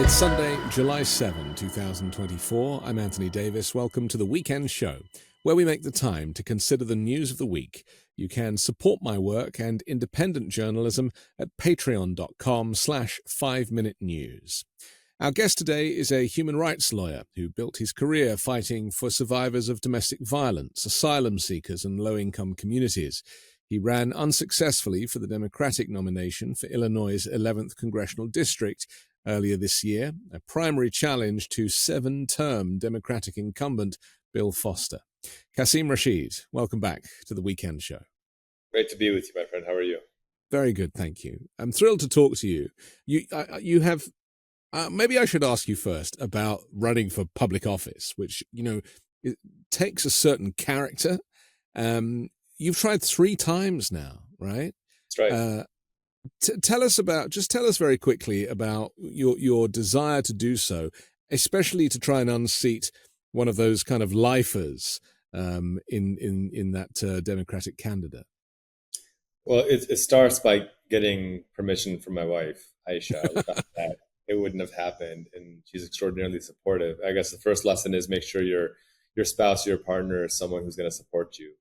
It's Sunday, July 7, 2024. I'm Anthony Davis. Welcome to the Weekend Show, where we make the time to consider the news of the week. You can support my work and independent journalism at patreon.com/5minutenews. Our guest today is a human rights lawyer who built his career fighting for survivors of domestic violence, asylum seekers, and low-income communities. He ran unsuccessfully for the Democratic nomination for Illinois' 11th Congressional District earlier this year, a primary challenge to seven-term Democratic incumbent Bill Foster. Qasim Rashid, welcome back to the Weekend Show. Great to be with you, my friend. How are you? Very good, thank you. I'm thrilled to talk to you. You have, maybe I should ask you first about running for public office, which, it takes a certain character. You've tried 3 times now, right? That's right. Tell us very quickly about your desire to do so, especially to try and unseat one of those kind of lifers in that Democratic candidate. Well, it starts by getting permission from my wife, Aisha. Without that, it wouldn't have happened, and she's extraordinarily supportive. I guess the first lesson is make sure your spouse, your partner, is someone who's going to support you,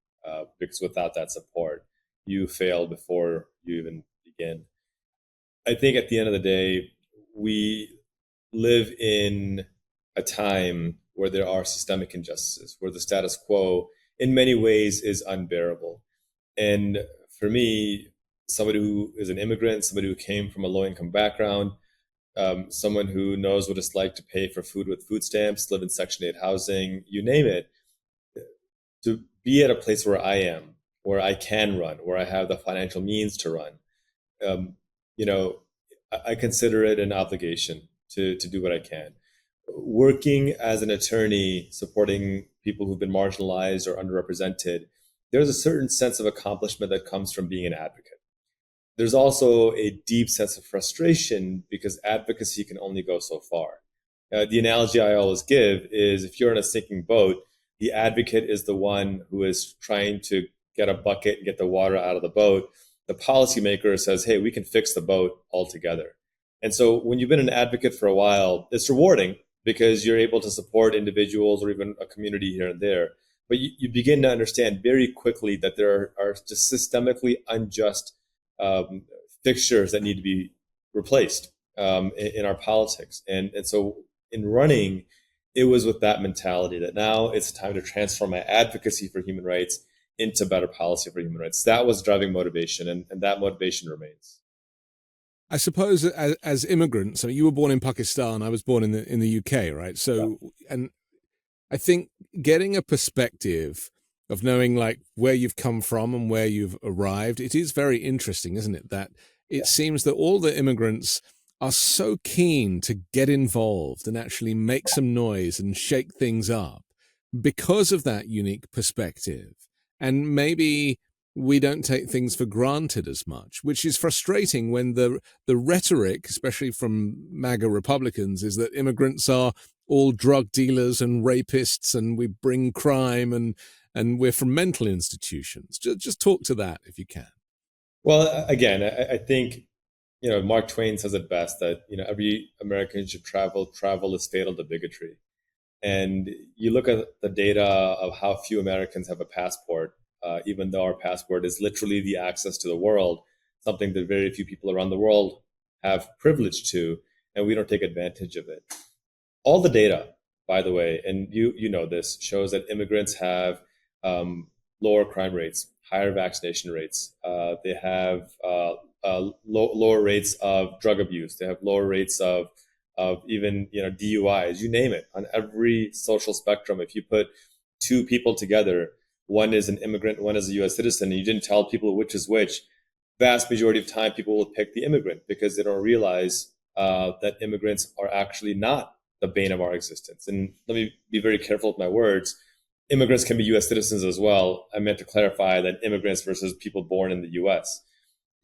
because without that support, you fail before you even begin. I think at the end of the day, we live in a time where there are systemic injustices, where the status quo in many ways is unbearable. And for me, somebody who is an immigrant, somebody who came from a low-income background, someone who knows what it's like to pay for food with food stamps, live in Section 8 housing, you name it, to be at a place where I am, where I can run, where I have the financial means to run, I consider it an obligation to do what I can. Working as an attorney, supporting people who've been marginalized or underrepresented, there's a certain sense of accomplishment that comes from being an advocate. There's also a deep sense of frustration because advocacy can only go so far. The analogy I always give is if you're in a sinking boat, the advocate is the one who is trying to get a bucket and get the water out of the boat. The policymaker says, hey, we can fix the boat altogether. And so when you've been an advocate for a while, it's rewarding because you're able to support individuals or even a community here and there. But you begin to understand very quickly that there are just systemically unjust fixtures that need to be replaced in our politics. And so in running, it was with that mentality that now it's time to transform my advocacy for human rights into better policy for human rights. That was driving motivation, and that motivation remains. I suppose as immigrants, I mean, you were born in Pakistan, I was born in the UK, right? So, yeah. And I think getting a perspective of knowing like where you've come from and where you've arrived, it is very interesting, isn't it? That it seems that all the immigrants are so keen to get involved and actually make some noise and shake things up because of that unique perspective. And maybe we don't take things for granted as much, which is frustrating when the rhetoric, especially from MAGA Republicans, is that immigrants are all drug dealers and rapists and we bring crime and we're from mental institutions. Just talk to that if you can. Well, again, I think, Mark Twain says it best that, every American should travel. Travel is fatal to bigotry. And you look at the data of how few Americans have a passport, even though our passport is literally the access to the world, something that very few people around the world have privilege to, and we don't take advantage of it. All the data, by the way, and you know this, shows that immigrants have lower crime rates, higher vaccination rates. They have lower rates of drug abuse. They have lower rates of even DUIs, you name it. On every social spectrum, if you put 2 people together, one is an immigrant, one is a U.S. citizen, and you didn't tell people which is which, vast majority of time people will pick the immigrant because they don't realize that immigrants are actually not the bane of our existence. And let me be very careful with my words. Immigrants can be U.S. citizens as well. I meant to clarify that immigrants versus people born in the U.S.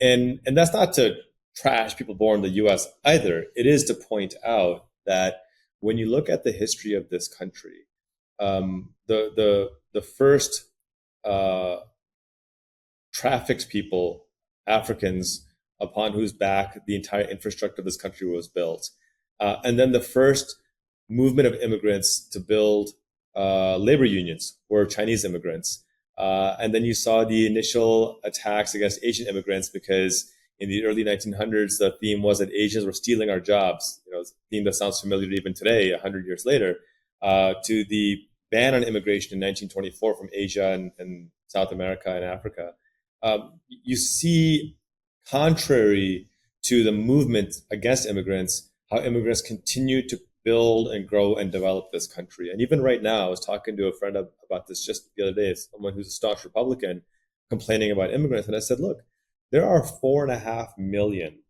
And that's not to trash people born in the U.S. either. It is to point out that when you look at the history of this country, the first trafficked people, Africans, upon whose back the entire infrastructure of this country was built, And then the first movement of immigrants to build labor unions were Chinese immigrants. And then you saw the initial attacks against Asian immigrants because in the early 1900s, the theme was that Asians were stealing our jobs. A theme that sounds familiar even today, 100 years later, to the ban on immigration in 1924 from Asia and South America and Africa. You see, contrary to the movement against immigrants, how immigrants continue to build and grow and develop this country. And even right now, I was talking to a friend about this just the other day, someone who's a staunch Republican complaining about immigrants. And I said, look, there are 4.5 million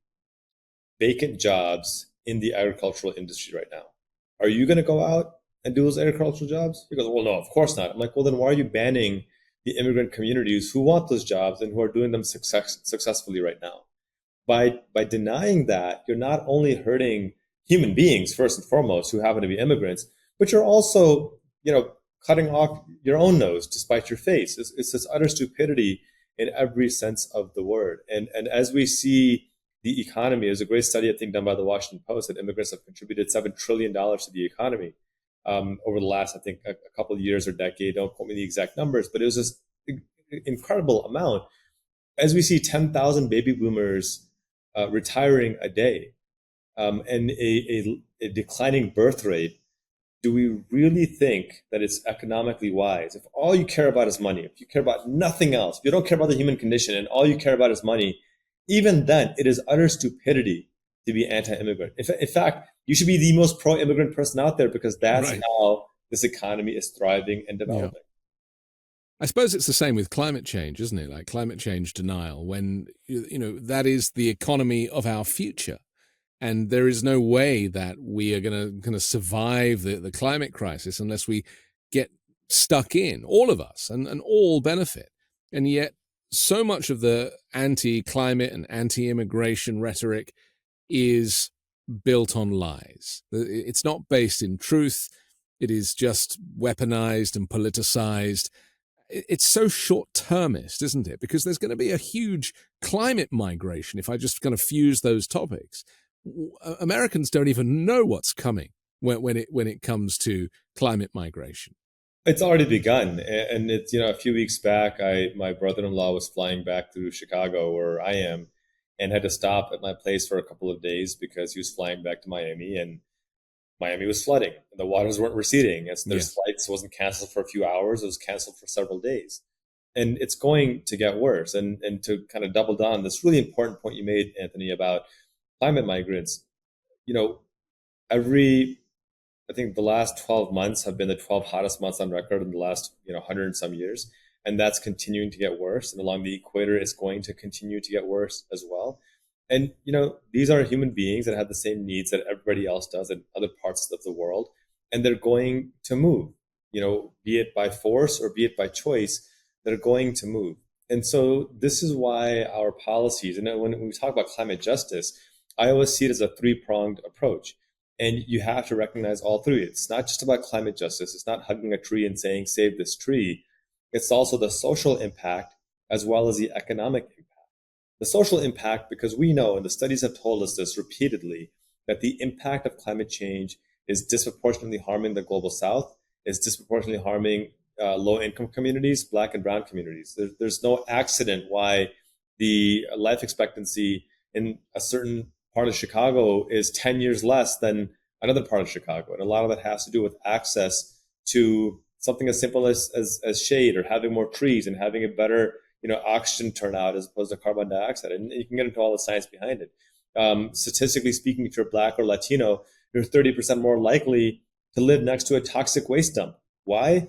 vacant jobs in the agricultural industry right now. Are you going to go out and do those agricultural jobs? He goes, well, no, of course not. I'm like, well, then why are you banning the immigrant communities who want those jobs and who are doing them successfully right now? By denying that, you're not only hurting human beings first and foremost who happen to be immigrants, but you're also, cutting off your own nose to spite your face. It's this utter stupidity in every sense of the word. And as we see the economy, there's a great study, I think, done by the Washington Post that immigrants have contributed $7 trillion to the economy over the last, I think, a couple of years or decade. Don't quote me the exact numbers, but it was this incredible amount. As we see 10,000 baby boomers retiring a day, and a declining birth rate, do we really think that it's economically wise? If all you care about is money, if you care about nothing else, if you don't care about the human condition and all you care about is money, even then it is utter stupidity to be anti-immigrant. In fact, you should be the most pro-immigrant person out there because that's Right. how this economy is thriving and developing. Yeah. I suppose it's the same with climate change, isn't it? Like climate change denial, when, that is the economy of our future. And there is no way that we are going to survive the climate crisis unless we get stuck in, all of us, and all benefit. And yet so much of the anti-climate and anti-immigration rhetoric is built on lies. It's not based in truth. It is just weaponized and politicized. It's so short-termist, isn't it? Because there's going to be a huge climate migration if I just kind of fuse those topics. Americans don't even know what's coming when it comes to climate migration. It's already begun, and it's a few weeks back, my brother-in-law was flying back through Chicago, where I am, and had to stop at my place for a couple of days because he was flying back to Miami, and Miami was flooding, and the waters weren't receding. And so their flights wasn't canceled for a few hours; it was canceled for several days, and it's going to get worse. And to kind of double down on this really important point you made, Anthony, about climate migrants, I think the last 12 months have been the 12 hottest months on record in the last 100 and some years, and that's continuing to get worse. And along the equator, it's going to continue to get worse as well. And these are human beings that have the same needs that everybody else does in other parts of the world, and they're going to move. Be it by force or be it by choice, they're going to move. And so this is why our policies, and when we talk about climate justice, I always see it as a three-pronged approach. And you have to recognize all three. It's not just about climate justice. It's not hugging a tree and saying, save this tree. It's also the social impact as well as the economic impact. The social impact, because we know, and the studies have told us this repeatedly, that the impact of climate change is disproportionately harming the global south, is disproportionately harming low-income communities, Black and brown communities. There's no accident why the life expectancy in a certain part of Chicago is 10 years less than another part of Chicago. And a lot of that has to do with access to something as simple as shade, or having more trees and having a better oxygen turnout as opposed to carbon dioxide. And you can get into all the science behind it. Statistically speaking, if you're Black or Latino, you're 30% more likely to live next to a toxic waste dump. Why?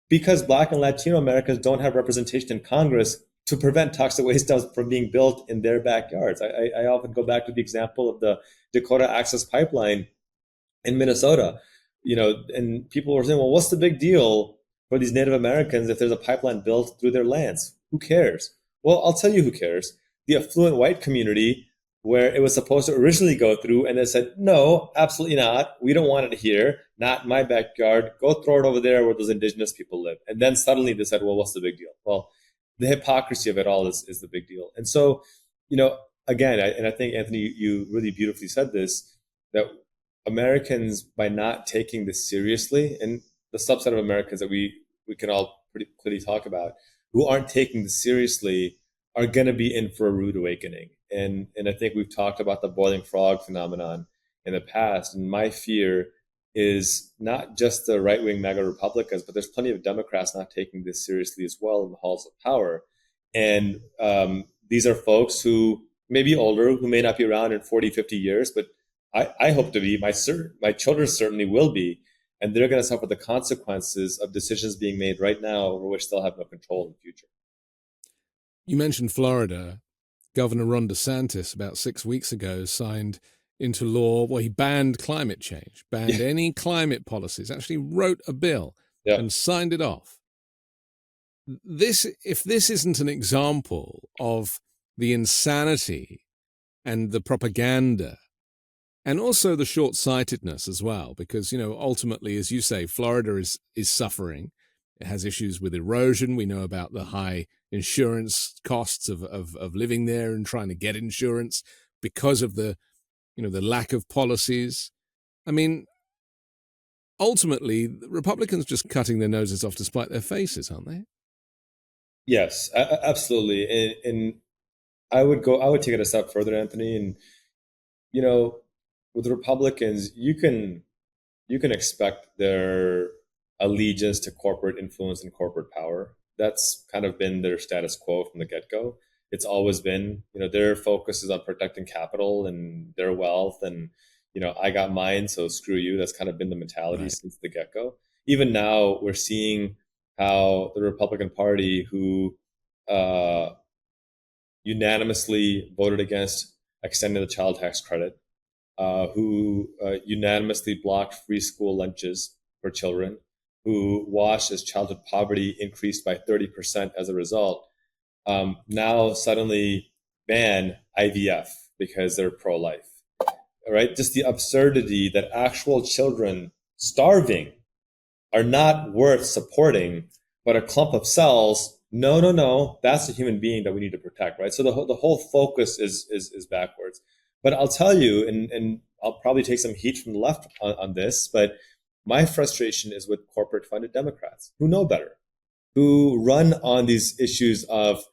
Because Black and Latino Americans don't have representation in Congress to prevent toxic waste dumps from being built in their backyards. I often go back to the example of the Dakota Access Pipeline in Minnesota, and people were saying, well, what's the big deal for these Native Americans if there's a pipeline built through their lands? Who cares? Well, I'll tell you who cares. The affluent white community, where it was supposed to originally go through, and they said, no, absolutely not. We don't want it here, not in my backyard. Go throw it over there where those indigenous people live. And then suddenly they said, well, what's the big deal? Well, the hypocrisy of it all is the big deal. And so, again, I think, Anthony, you really beautifully said this, that Americans, by not taking this seriously, and the subset of Americans that we can all pretty clearly talk about, who aren't taking this seriously, are going to be in for a rude awakening. And I think we've talked about the boiling frog phenomenon in the past. And my fear is not just the right wing MAGA Republicans, but there's plenty of Democrats not taking this seriously as well in the halls of power. And these are folks who may be older, who may not be around in 40, 50 years, but I hope to be. My children certainly will be. And they're going to suffer the consequences of decisions being made right now over which they'll have no control in the future. You mentioned Florida. Governor Ron DeSantis, about 6 weeks ago, signed into law, well, he banned climate change, banned any climate policies, actually wrote a bill and signed it off. If this isn't an example of the insanity and the propaganda and also the short-sightedness as well, because, ultimately, as you say, Florida is suffering. It has issues with erosion. We know about the high insurance costs of living there and trying to get insurance because of the lack of policies. I mean, ultimately, Republicans just cutting their noses off to spite their faces, aren't they? Yes, absolutely. And I would take it a step further, Anthony. And, with Republicans, you can expect their allegiance to corporate influence and corporate power. That's kind of been their status quo from the get-go. It's always been, their focus is on protecting capital and their wealth, and I got mine, so screw you. That's kind of been the mentality since the get-go. Even now, we're seeing how the Republican Party, who unanimously voted against extending the child tax credit, who unanimously blocked free school lunches for children, who watched as childhood poverty increased by 30% as a result, now suddenly ban IVF because they're pro-life. All right? Just the absurdity that actual children starving are not worth supporting, but a clump of cells, no, that's a human being that we need to protect, right? So the whole focus is backwards. But I'll tell you, and I'll probably take some heat from the left on this, but my frustration is with corporate-funded Democrats who know better, who run on these issues of,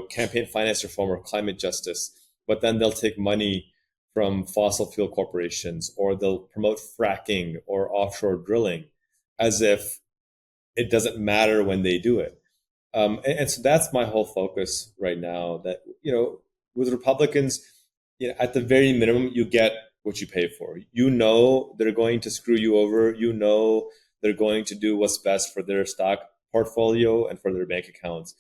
campaign finance reform or climate justice, but then they'll take money from fossil fuel corporations, or they'll promote fracking or offshore drilling as if it doesn't matter when they do it. And so that's my whole focus right now, that, with Republicans, at the very minimum, you get what you pay for. They're going to screw you over. They're going to do what's best for their stock portfolio and for their bank accounts.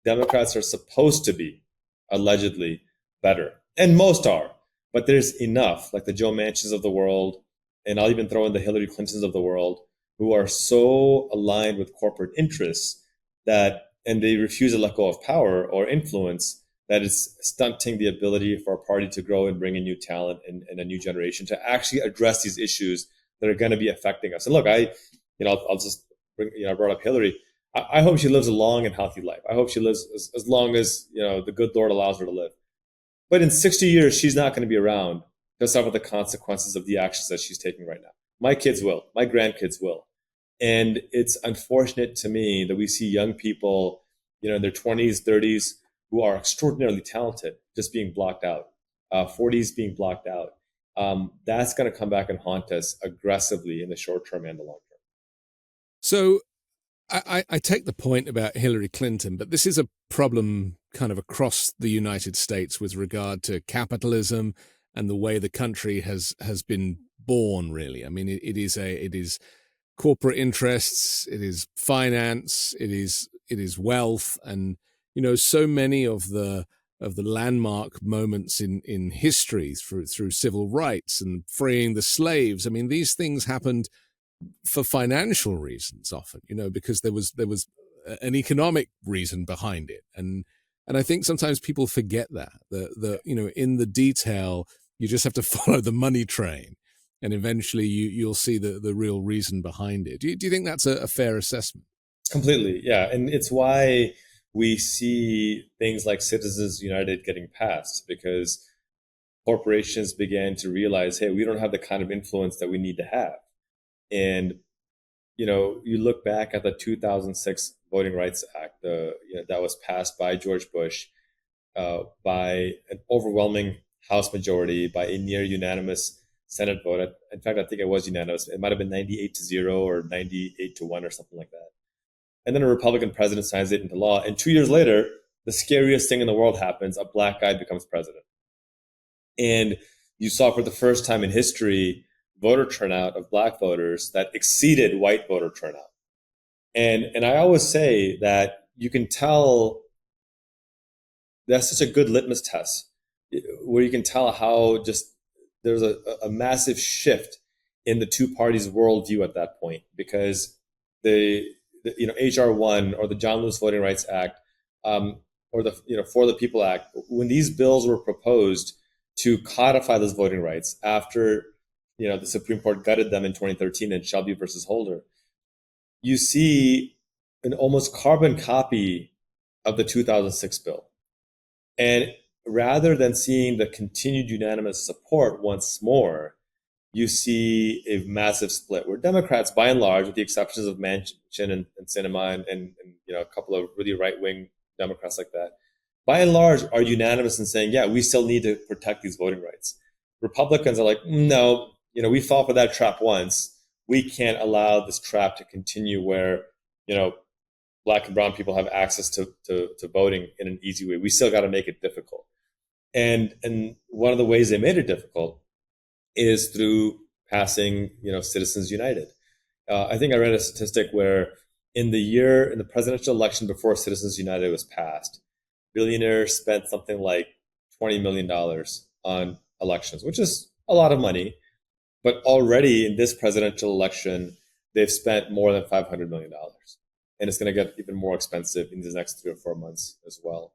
Democrats are supposed to be, allegedly, better. And most are. But there's enough, like the Joe Manchins of the world, and I'll even throw in the Hillary Clintons of the world, who are so aligned with corporate interests and they refuse to let go of power or influence, that is stunting the ability for our party to grow and bring in new talent and a new generation to actually address these issues that are going to be affecting us. And look, I'll just bring, I brought up Hillary. I hope she lives a long and healthy life. I hope she lives as long as, the good Lord allows her to live. But in 60 years, she's not going to be around to suffer the consequences of the actions that she's taking right now. My kids will. My grandkids will. And it's unfortunate to me that we see young people, in their 20s, 30s, who are extraordinarily talented, just being blocked out, 40s being blocked out. That's going to come back and haunt us aggressively in the short term and the long term. So I take the point about Hillary Clinton, but this is a problem kind of across the United States with regard to capitalism and the way the country has been born, really. I mean, it is corporate interests, it is finance, it is wealth, and so many of the landmark moments in history through civil rights and freeing the slaves. I mean, these things happened for financial reasons often, because there was an economic reason behind it, and I think sometimes people forget that in the detail you just have to follow the money train, and eventually you'll see the real reason behind it. Do you think that's a fair assessment? Completely, yeah. And it's why we see things like Citizens United getting passed, because corporations began to realize, hey, we don't have the kind of influence that we need to have. And you look back at the 2006 Voting Rights Act, that was passed by George Bush, by an overwhelming House majority, by a near unanimous Senate vote. In fact, I think it was unanimous. It might have been 98-0 or 98-1 or something like that. And then a Republican president signs it into law. And 2 years later, the scariest thing in the world happens. A black guy becomes president. And you saw for the first time in history voter turnout of black voters that exceeded white voter turnout. And I always say that you can tell that's such a good litmus test where you can tell how just there's a massive shift in the two parties' worldview at that point, because the HR1 or the John Lewis Voting Rights Act, or the For the People Act, when these bills were proposed to codify those voting rights after the Supreme Court gutted them in 2013 in Shelby versus Holder, you see an almost carbon copy of the 2006 bill. And rather than seeing the continued unanimous support once more, you see a massive split where Democrats, by and large, with the exceptions of Manchin and Sinema and a couple of really right-wing Democrats like that, by and large are unanimous in saying, yeah, we still need to protect these voting rights. Republicans are like, no, we fell for that trap once. We can't allow this trap to continue where, black and brown people have access to voting in an easy way. We still got to make it difficult. And one of the ways they made it difficult is through passing, Citizens United. I think I read a statistic where in the presidential election before Citizens United was passed, billionaires spent something like $20 million on elections, which is a lot of money. But already in this presidential election, they've spent more than $500 million. And it's going to get even more expensive in the next 3 or 4 months as well.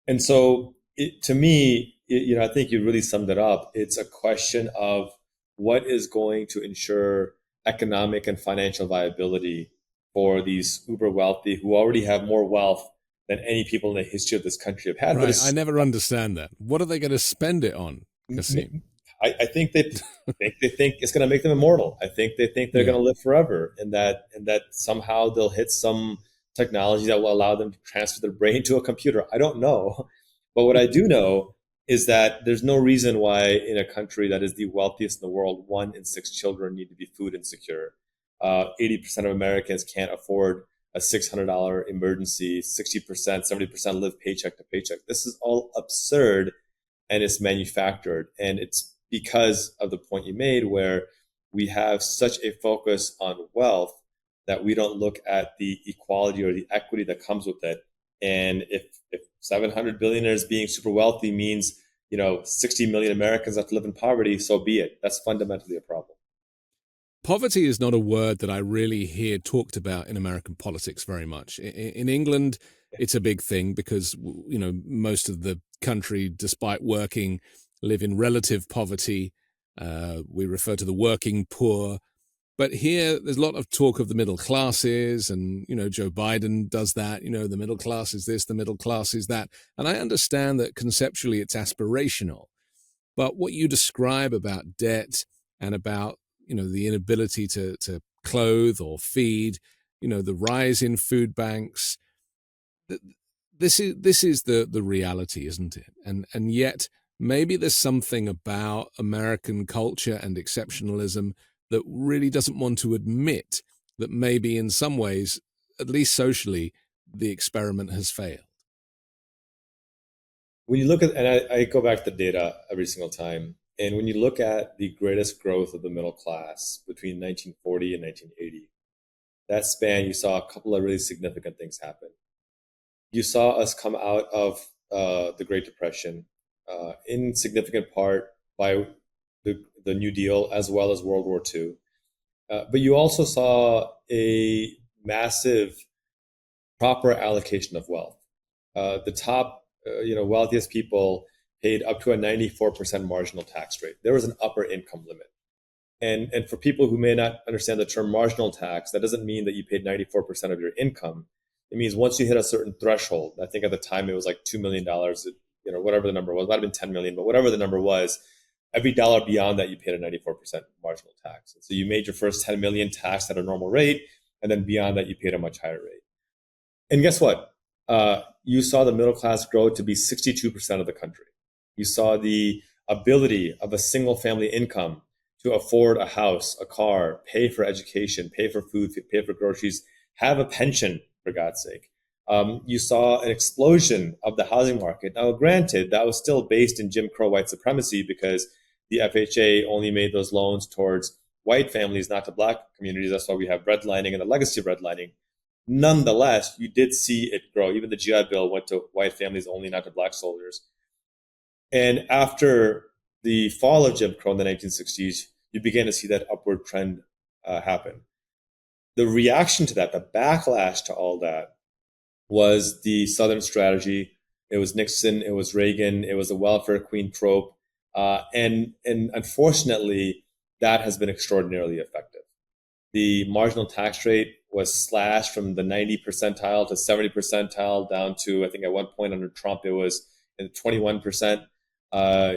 And so to me, I think you really summed it up. It's a question of what is going to ensure economic and financial viability for these uber wealthy who already have more wealth than any people in the history of this country have had. Right. I never understand that. What are they going to spend it on, Qasim? I think they think it's going to make them immortal. I think they think they're going to live forever, and that somehow they'll hit some technology that will allow them to transfer their brain to a computer. I don't know. But what I do know is that there's no reason why in a country that is the wealthiest in the world, 1 in 6 children need to be food insecure. 80% of Americans can't afford a $600 emergency. 60%, 70% live paycheck to paycheck. This is all absurd, and it's manufactured. And it's because of the point you made where we have such a focus on wealth that we don't look at the equality or the equity that comes with it. And if 700 billionaires being super wealthy means 60 million Americans have to live in poverty, so be it. That's fundamentally a problem. Poverty is not a word that I really hear talked about in American politics very much. In England, it's a big thing because most of the country, despite working, live in relative poverty. We refer to the working poor. But here, there's a lot of talk of the middle classes, and, Joe Biden does that. The middle class is this, the middle class is that. And I understand that conceptually it's aspirational. But what you describe about debt and about, the inability to clothe or feed, the rise in food banks, this is the reality, isn't it? And yet, maybe there's something about American culture and exceptionalism that really doesn't want to admit that maybe in some ways, at least socially, the experiment has failed. When you look at, and I go back to the data every single time, and when you look at the greatest growth of the middle class between 1940 and 1980, that span, you saw a couple of really significant things happen. You saw us come out of the Great Depression, in significant part by the New Deal as well as World War II. But you also saw a massive proper allocation of wealth. The top, wealthiest people paid up to a 94% marginal tax rate. There was an upper income limit. And for people who may not understand the term marginal tax, that doesn't mean that you paid 94% of your income. It means once you hit a certain threshold, I think at the time it was like $2 million whatever the number was, might have been 10 million, but whatever the number was, every dollar beyond that, you paid a 94% marginal tax. So you made your first 10 million taxed at a normal rate, and then beyond that, you paid a much higher rate. And guess what? You saw the middle class grow to be 62% of the country. You saw the ability of a single family income to afford a house, a car, pay for education, pay for food, pay for groceries, have a pension, for God's sake. You saw an explosion of the housing market. Now, granted, that was still based in Jim Crow white supremacy because the FHA only made those loans towards white families, not to black communities. That's why we have redlining and the legacy of redlining. Nonetheless, you did see it grow. Even the GI Bill went to white families only, not to black soldiers. And after the fall of Jim Crow in the 1960s, you began to see that upward trend happen. The reaction to that, the backlash to all that, was the Southern strategy. It was Nixon, it was Reagan, it was the welfare queen trope. And unfortunately, that has been extraordinarily effective. The marginal tax rate was slashed from the 90 percentile to 70 percentile down to, I think at one point under Trump, it was 21%.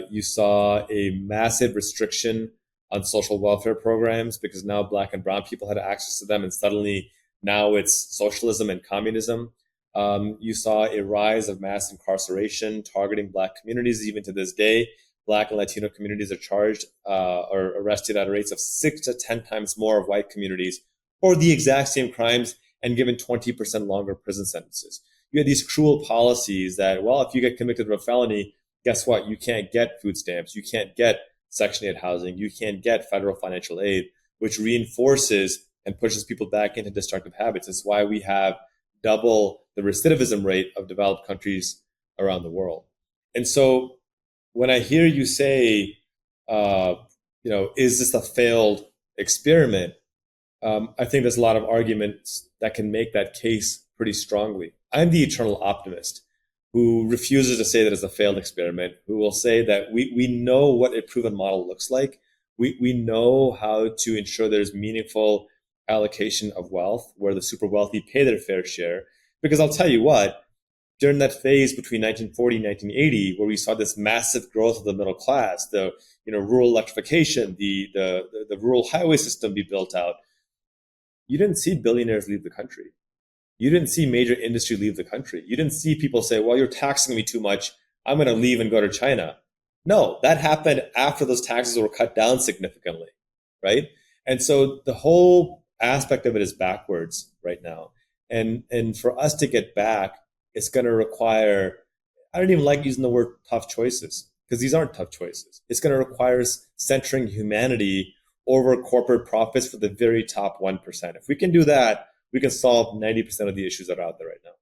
You saw a massive restriction on social welfare programs because now black and brown people had access to them, and suddenly now it's socialism and communism. You saw a rise of mass incarceration targeting black communities. Even to this day, black and Latino communities are charged or arrested at rates of 6 to 10 times more of white communities for the exact same crimes and given 20% longer prison sentences. You had these cruel policies that, well, if you get convicted of a felony, guess what? You can't get food stamps. You can't get Section 8 housing. You can't get federal financial aid, which reinforces and pushes people back into destructive habits. It's why we have double the recidivism rate of developed countries around the world. And so when I hear you say, is this a failed experiment? I think there's a lot of arguments that can make that case pretty strongly. I'm the eternal optimist who refuses to say that it's a failed experiment, who will say that we know what a proven model looks like. We know how to ensure there's meaningful allocation of wealth where the super wealthy pay their fair share. Because I'll tell you what, during that phase between 1940 and 1980, where we saw this massive growth of the middle class, the rural electrification, the rural highway system be built out, you didn't see billionaires leave the country. You didn't see major industry leave the country. You didn't see people say, well, you're taxing me too much, I'm going to leave and go to China. No, that happened after those taxes were cut down significantly, right? And so the whole aspect of it is backwards right now. And for us to get back, it's going to require, I don't even like using the word tough choices, because these aren't tough choices. It's going to require centering humanity over corporate profits for the very top 1%. If we can do that, we can solve 90% of the issues that are out there right now.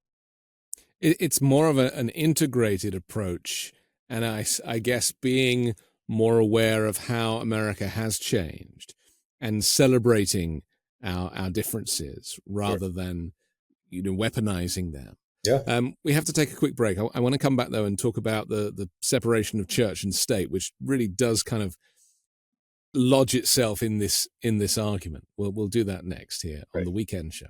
It's more of an integrated approach. And I guess being more aware of how America has changed and celebrating our differences rather than weaponizing them. Yeah. We have to take a quick break. I want to come back, though, and talk about the separation of church and state, which really does kind of lodge itself in this argument. We'll do that next here on The Weekend Show.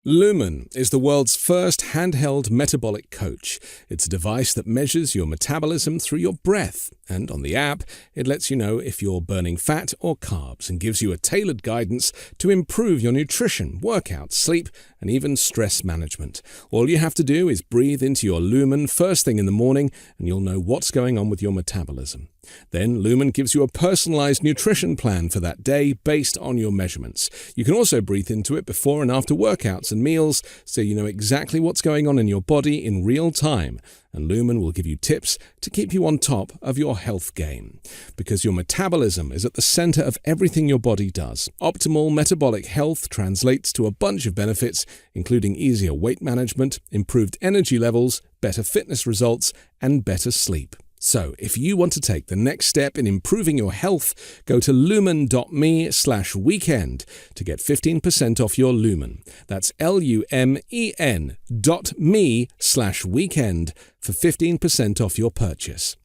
Lumen is the world's first handheld metabolic coach. It's a device that measures your metabolism through your breath, and on the app, it lets you know if you're burning fat or carbs and gives you a tailored guidance to improve your nutrition, workouts, sleep, and even stress management. All you have to do is breathe into your Lumen first thing in the morning, and you'll know what's going on with your metabolism. Then Lumen gives you a personalized nutrition plan for that day based on your measurements. You can also breathe into it before and after workouts and meals, so you know exactly what's going on in your body in real time. And Lumen will give you tips to keep you on top of your health game. Because your metabolism is at the center of everything your body does. Optimal metabolic health translates to a bunch of benefits, including easier weight management, improved energy levels, better fitness results, and better sleep. So, if you want to take the next step in improving your health, go to lumen.me/weekend to get 15% off your Lumen. That's lumen.me/weekend for 15% off your purchase.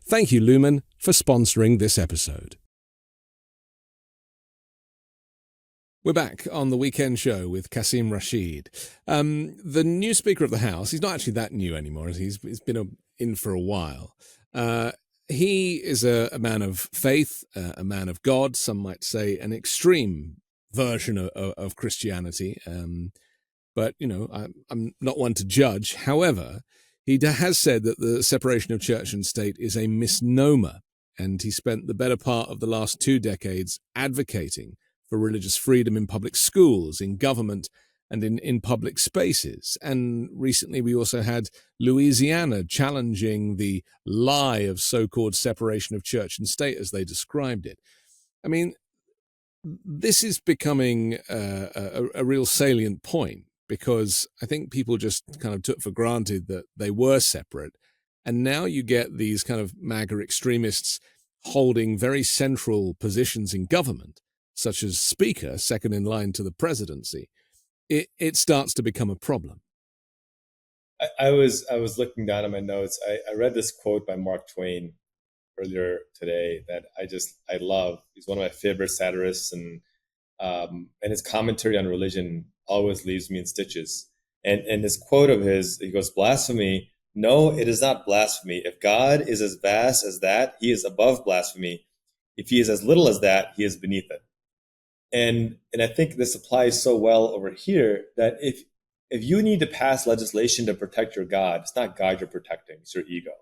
Thank you, Lumen, for sponsoring this episode. We're back on the weekend show with Qasim Rashid. The new Speaker of the House, he's not actually that new anymore. He's been in for a while. He is a man of faith, a man of God, some might say an extreme version of Christianity. But, I'm not one to judge. However, he has said that the separation of church and state is a misnomer. And he spent the better part of the last 2 decades advocating for religious freedom in public schools, in government, and in public spaces. And recently we also had Louisiana challenging the lie of so-called separation of church and state as they described it. I mean, this is becoming a real salient point, because I think people just kind of took for granted that they were separate. And now you get these kind of MAGA extremists holding very central positions in government, such as Speaker, second in line to the presidency. It starts to become a problem. I was looking down at my notes. I read this quote by Mark Twain earlier today that I love. He's one of my favorite satirists, and his commentary on religion always leaves me in stitches. And this quote of his, he goes, "Blasphemy, no, it is not blasphemy. If God is as vast as that, he is above blasphemy. If he is as little as that, he is beneath it." And I think this applies so well over here that if you need to pass legislation to protect your God, it's not God you're protecting, it's your ego.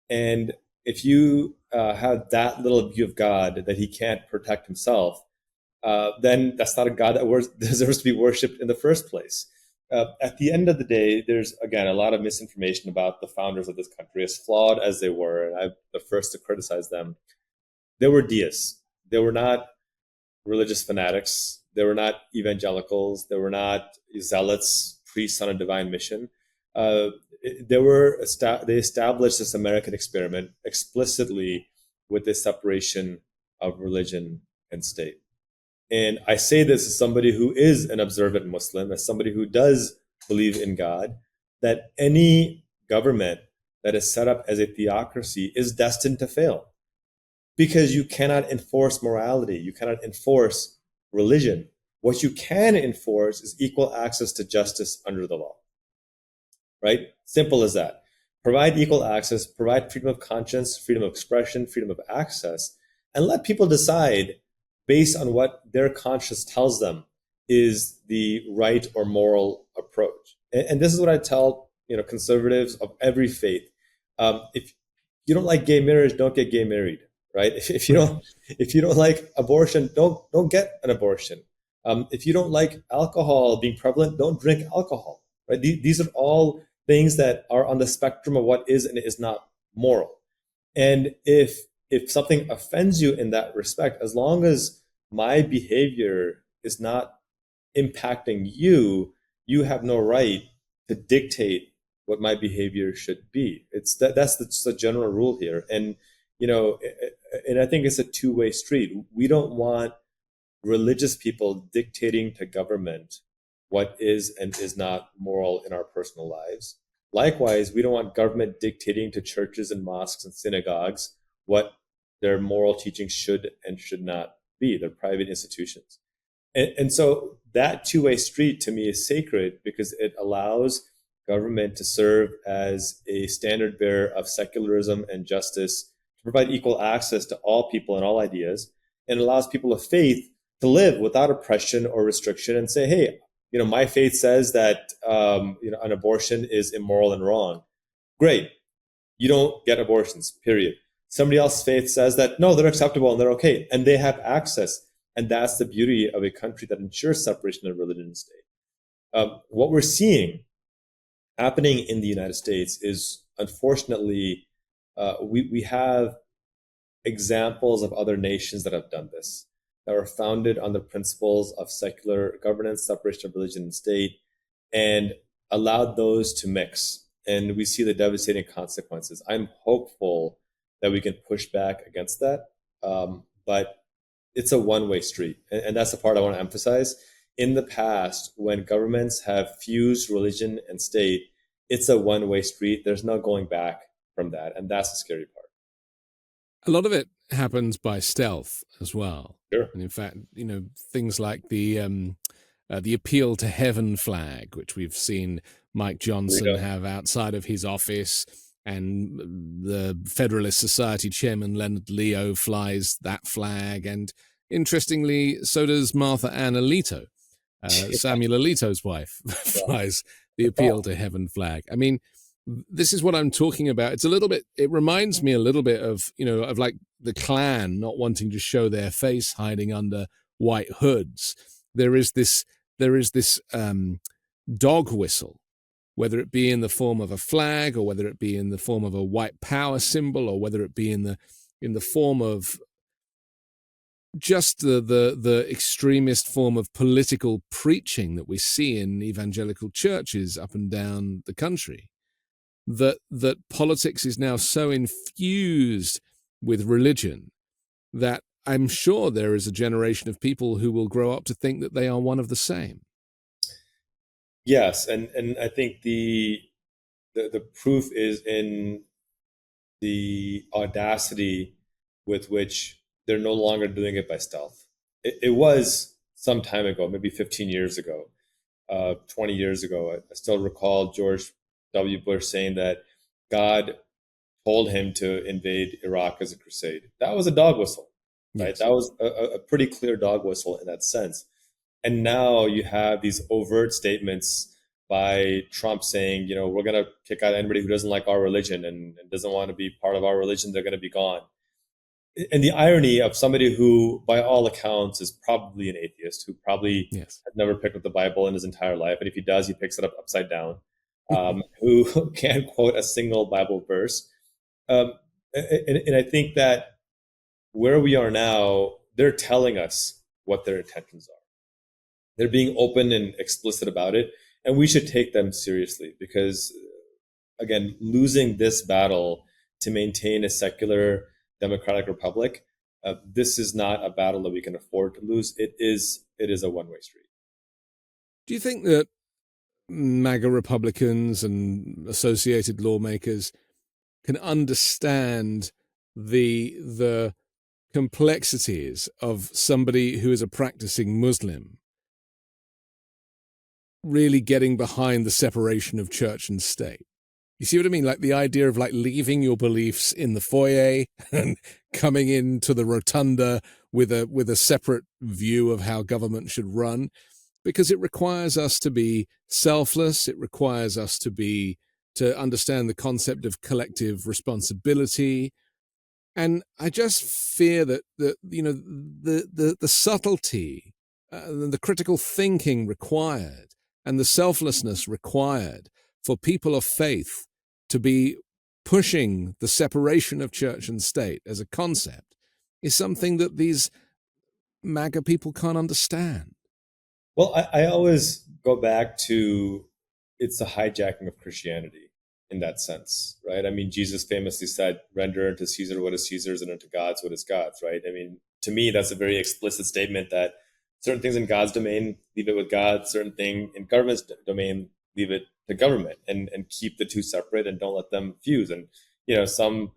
And if you have that little view of God that he can't protect himself, then that's not a God that deserves to be worshipped in the first place. At the end of the day, there's, again, a lot of misinformation about the founders of this country, as flawed as they were, and I'm the first to criticize them. They were deists. They were not religious fanatics. They were not evangelicals. They were not zealots, priests on a divine mission. They established this American experiment explicitly with the separation of religion and state. And I say this as somebody who is an observant Muslim, as somebody who does believe in God, that any government that is set up as a theocracy is destined to fail. Because you cannot enforce morality. You cannot enforce religion. What you can enforce is equal access to justice under the law. Right? Simple as that. Provide equal access, provide freedom of conscience, freedom of expression, freedom of access, and let people decide based on what their conscience tells them is the right or moral approach. And this is what I tell conservatives of every faith. If you don't like gay marriage, don't get gay married. Right? If you don't like abortion, don't get an abortion. If you don't like alcohol being prevalent, don't drink alcohol. Right? These are all things that are on the spectrum of what is and is not moral. And if something offends you in that respect, as long as my behavior is not impacting you, you have no right to dictate what my behavior should be. That's the general rule here. And and I think it's a two-way street. We don't want religious people dictating to government what is and is not moral in our personal lives. Likewise, we don't want government dictating to churches and mosques and synagogues what their moral teachings should and should not be. They're private institutions. And so that two-way street to me is sacred because it allows government to serve as a standard bearer of secularism and justice, to provide equal access to all people and all ideas, and allows people of faith to live without oppression or restriction and say, hey, my faith says that an abortion is immoral and wrong. Great. You don't get abortions, period. Somebody else's faith says that, no, they're acceptable and they're okay, and they have access. And that's the beauty of a country that ensures separation of religion and state. What we're seeing happening in the United States is, unfortunately, we have examples of other nations that have done this, that were founded on the principles of secular governance, separation of religion and state, and allowed those to mix. And we see the devastating consequences. I'm hopeful that we can push back against that. But it's a one-way street. And that's the part I want to emphasize. In the past, when governments have fused religion and state, it's a one-way street. There's no going back from that. And that's the scary part. A lot of it happens by stealth as well. Sure. And in fact, things like the appeal to heaven flag, which we've seen Mike Johnson have outside of his office, and the Federalist Society chairman Leonard Leo flies that flag, and interestingly, so does Martha Ann Alito, Samuel Alito's wife, flies the appeal to heaven flag. I mean, this is what I'm talking about. It reminds me a little bit of, of like the Klan not wanting to show their face, hiding under white hoods. There is this dog whistle, whether it be in the form of a flag, or whether it be in the form of a white power symbol, or whether it be in the form of just the extremist form of political preaching that we see in evangelical churches up and down the country. That politics is now so infused with religion that I'm sure there is a generation of people who will grow up to think that they are one of the same. Yes, and I think the proof is in the audacity with which they're no longer doing it by stealth. It was some time ago, maybe 15 years ago, 20 years ago. I still recall George W. Bush saying that God told him to invade Iraq as a crusade. That was a dog whistle, right? Yes. That was a pretty clear dog whistle in that sense. And now you have these overt statements by Trump saying, we're going to kick out anybody who doesn't like our religion and doesn't want to be part of our religion. They're going to be gone. And the irony of somebody who, by all accounts, is probably an atheist, who probably has never picked up the Bible in his entire life. And if he does, he picks it up upside down, who can't quote a single Bible verse. And I think that where we are now, they're telling us what their intentions are. They're being open and explicit about it. And we should take them seriously because, again, losing this battle to maintain a secular democratic republic, this is not a battle that we can afford to lose. It is a one-way street. Do you think that MAGA Republicans and associated lawmakers can understand the complexities of somebody who is a practicing Muslim really getting behind the separation of church and state? You see what I mean? Like the idea of like leaving your beliefs in the foyer and coming into the rotunda with a separate view of how government should run, because it requires us to be selfless. It requires us to understand the concept of collective responsibility. And I just fear that the subtlety, the critical thinking required, and the selflessness required for people of faith to be pushing the separation of church and state as a concept is something that these MAGA people can't understand. Well, I always go back to it's a hijacking of Christianity in that sense, right? I mean, Jesus famously said, render unto Caesar what is Caesar's and unto God's what is God's, right? I mean, to me, that's a very explicit statement that certain things in God's domain, leave it with God. Certain thing in government's domain, leave it to government, and keep the two separate and don't let them fuse. And, some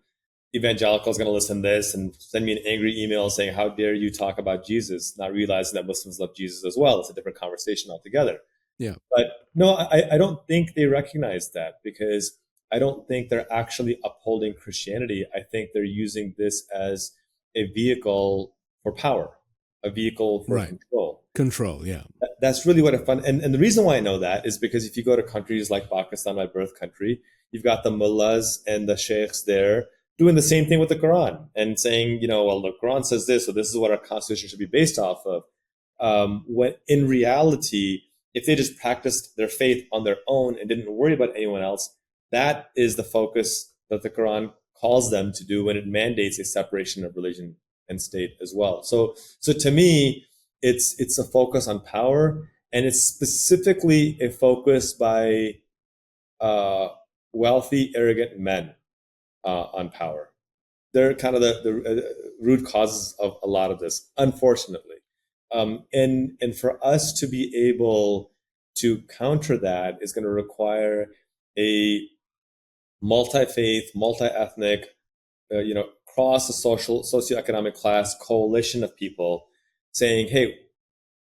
evangelical is going to listen to this and send me an angry email saying, how dare you talk about Jesus, not realizing that Muslims love Jesus as well. It's a different conversation altogether. Yeah. But no, I don't think they recognize that, because I don't think they're actually upholding Christianity. I think they're using this as a vehicle for power, a vehicle for control. Control, yeah. That's really what I find. And the reason why I know that is because if you go to countries like Pakistan, my birth country, you've got the mullahs and the sheikhs there doing the same thing with the Quran and saying, well, the Quran says this, so this is what our constitution should be based off of. When in reality, if they just practiced their faith on their own and didn't worry about anyone else, that is the focus that the Quran calls them to do when it mandates a separation of religion and state as well. So to me, it's a focus on power, and it's specifically a focus by wealthy, arrogant men on power. They're kind of the root causes of a lot of this, unfortunately. And for us to be able to counter that is going to require a multi-faith, multi-ethnic, cross the socioeconomic class coalition of people saying, hey,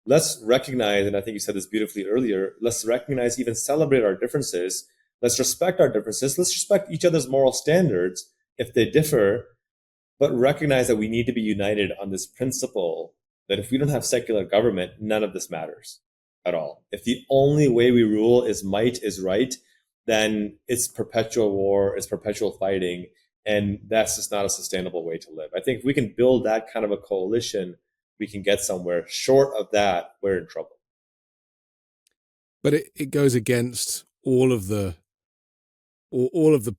let's recognize, and I think you said this beautifully earlier, let's recognize, even celebrate our differences. Let's respect our differences. Let's respect each other's moral standards if they differ, but recognize that we need to be united on this principle that if we don't have secular government, none of this matters at all. If the only way we rule is might is right, then it's perpetual war, it's perpetual fighting, and that's just not a sustainable way to live. I think if we can build that kind of a coalition, we can get somewhere. Short of that, we're in trouble. But it goes against all of the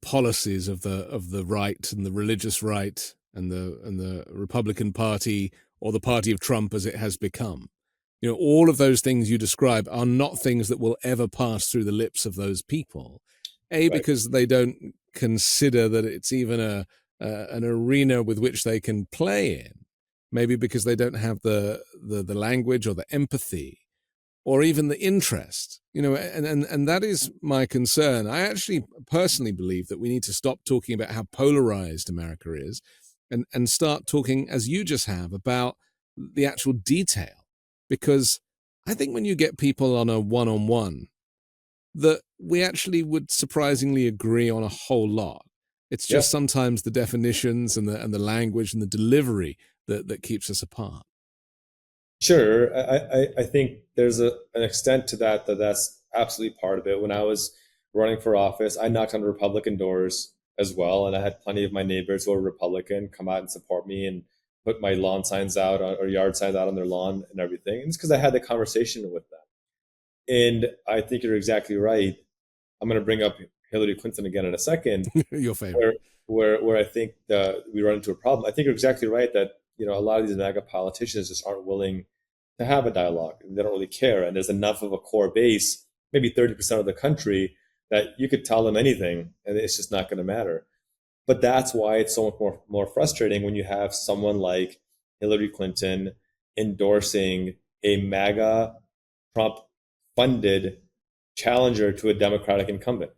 policies of the right and the religious right and the Republican Party, or the party of Trump as it has become. You know, all of those things you describe are not things that will ever pass through the lips of those people. Right. Because they don't consider that it's even an arena with which they can play in. Maybe because they don't have the language or the empathy or even the interest, you know, and that is my concern. I actually personally believe that we need to stop talking about how polarized America is and start talking, as you just have, about the actual detail. Because I think when you get people on a one-on-one, that we actually would surprisingly agree on a whole lot. It's just sometimes the definitions and the language and the delivery that keeps us apart. Sure. I think there's an extent to that's absolutely part of it. When I was running for office, I knocked on Republican doors as well. And I had plenty of my neighbors who were Republican come out and support me and put my lawn signs out or yard signs out on their lawn and everything. And it's because I had the conversation with them. And I think you're exactly right. I'm going to bring up Hillary Clinton again in a second. Your favorite. Where I think we run into a problem. I think you're exactly right that, you know, a lot of these MAGA politicians just aren't willing to have a dialogue. They don't really care. And there's enough of a core base, maybe 30% of the country, that you could tell them anything and it's just not going to matter. But that's why it's so much more frustrating when you have someone like Hillary Clinton endorsing a MAGA Trump funded challenger to a Democratic incumbent,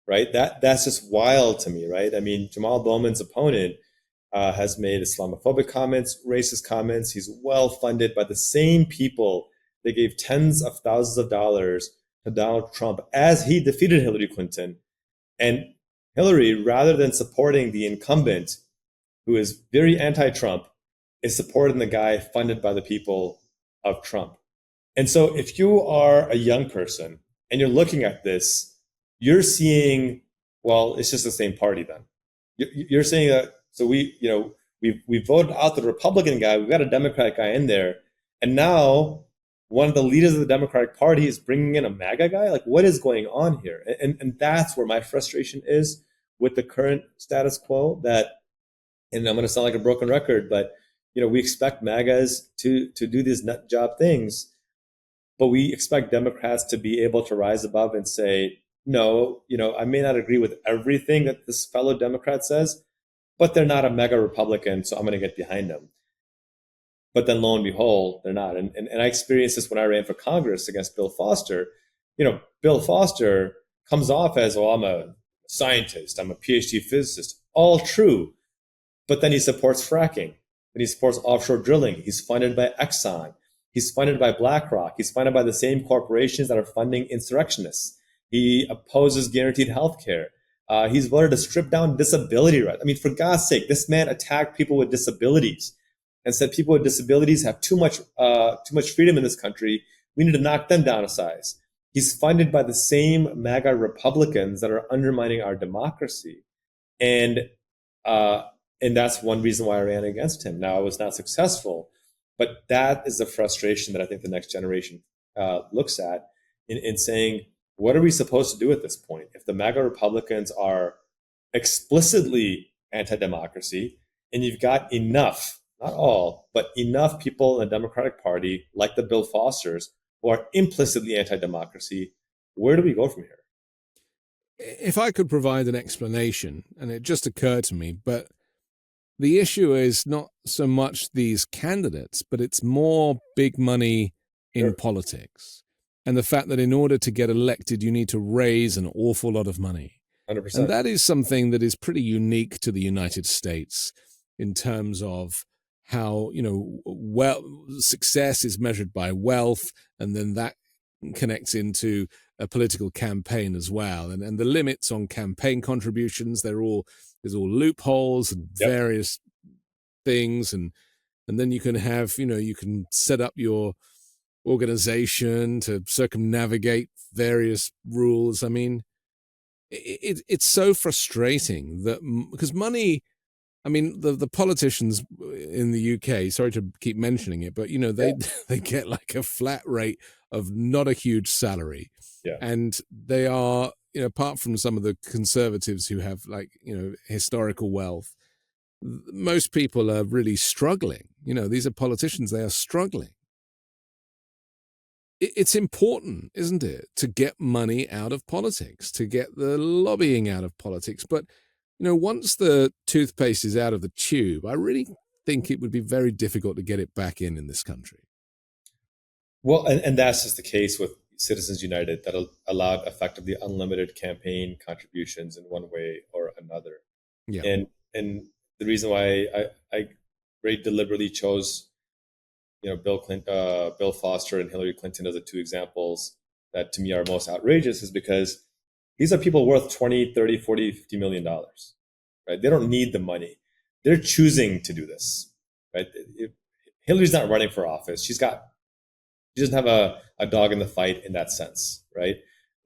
right? That's just wild to me, right? I mean, Jamal Bowman's opponent has made Islamophobic comments, racist comments. He's well funded by the same people that gave tens of thousands of dollars to Donald Trump as he defeated Hillary Clinton. And Hillary, rather than supporting the incumbent, who is very anti-Trump, is supporting the guy funded by the people of Trump. And so if you are a young person and you're looking at this, you're seeing, well, it's just the same party then. You're saying that, so we voted out the Republican guy, we've got a Democratic guy in there, and now one of the leaders of the Democratic Party is bringing in a MAGA guy? Like, what is going on here? And that's where my frustration is with the current status quo, that, and I'm going to sound like a broken record, but, you know, we expect MAGAs to do these nut job things, but we expect Democrats to be able to rise above and say, no, you know, I may not agree with everything that this fellow Democrat says, but they're not a mega Republican, so I'm going to get behind them. But then lo and behold, they're not. And I experienced this when I ran for Congress against Bill Foster. You know, Bill Foster comes off as, well, I'm a scientist, I'm a PhD physicist, all true. But then he supports fracking, and he supports offshore drilling. He's funded by Exxon. He's funded by BlackRock. He's funded by the same corporations that are funding insurrectionists. He opposes guaranteed health care. He's voted to strip down disability rights. I mean, for God's sake, this man attacked people with disabilities and said people with disabilities have too much freedom in this country. We need to knock them down a size. He's funded by the same MAGA Republicans that are undermining our democracy. And that's one reason why I ran against him. Now, I was not successful, but that is the frustration that I think the next generation looks at in saying, what are we supposed to do at this point? If the MAGA Republicans are explicitly anti-democracy, and you've got enough, not all, but enough people in the Democratic Party, like the Bill Fosters, who are implicitly anti-democracy, where do we go from here? If I could provide an explanation, and it just occurred to me, but the issue is not so much these candidates, but it's more big money in politics. And the fact that in order to get elected, you need to raise an awful lot of money. 100%. And that is something that is pretty unique to the United States in terms of how, success is measured by wealth, and then that connects into a political campaign as well. And the limits on campaign contributions, there's all loopholes and various things. And then you can have, you can set up your organization to circumnavigate various rules. I mean, it's so frustrating that, because money, I mean, the politicians in the UK, sorry to keep mentioning it, but, they get like a flat rate of not a huge salary. Yeah. And they are, apart from some of the conservatives who have like, historical wealth, most people are really struggling. These are politicians, they are struggling. It's important, isn't it, to get money out of politics, to get the lobbying out of politics. But, once the toothpaste is out of the tube, I really think it would be very difficult to get it back in this country. Well, and that's just the case with Citizens United, that allowed effectively unlimited campaign contributions in one way or another. Yeah. And the reason why I very deliberately chose, Bill Foster and Hillary Clinton as the two examples that to me are most outrageous, is because these are people worth 20, 30, 40, $50 million, right? They don't need the money. They're choosing to do this, right? Hillary's not running for office. She doesn't have a dog in the fight in that sense, right?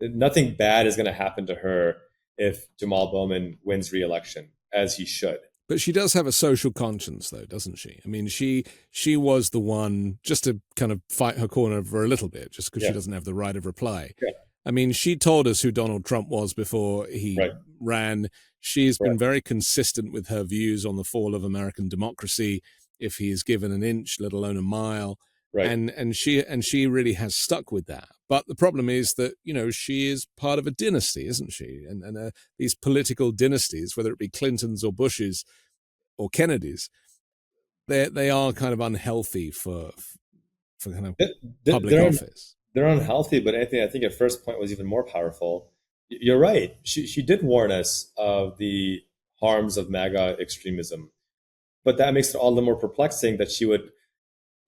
Nothing bad is going to happen to her if Jamal Bowman wins re-election, as he should. But she does have a social conscience, though, doesn't she? I mean, she was the one, just to kind of fight her corner for a little bit, just because she doesn't have the right of reply. Yeah. I mean, she told us who Donald Trump was before he ran. She's been very consistent with her views on the fall of American democracy, if he is given an inch, let alone a mile. Right. And she really has stuck with that. But the problem is that, she is part of a dynasty, isn't she? And these political dynasties, whether it be Clintons or Bushes or Kennedys, they are kind of unhealthy for kind of public office. They're unhealthy, but Anthony, I think your first point was even more powerful. You're right. She did warn us of the harms of MAGA extremism, but that makes it all the more perplexing that she would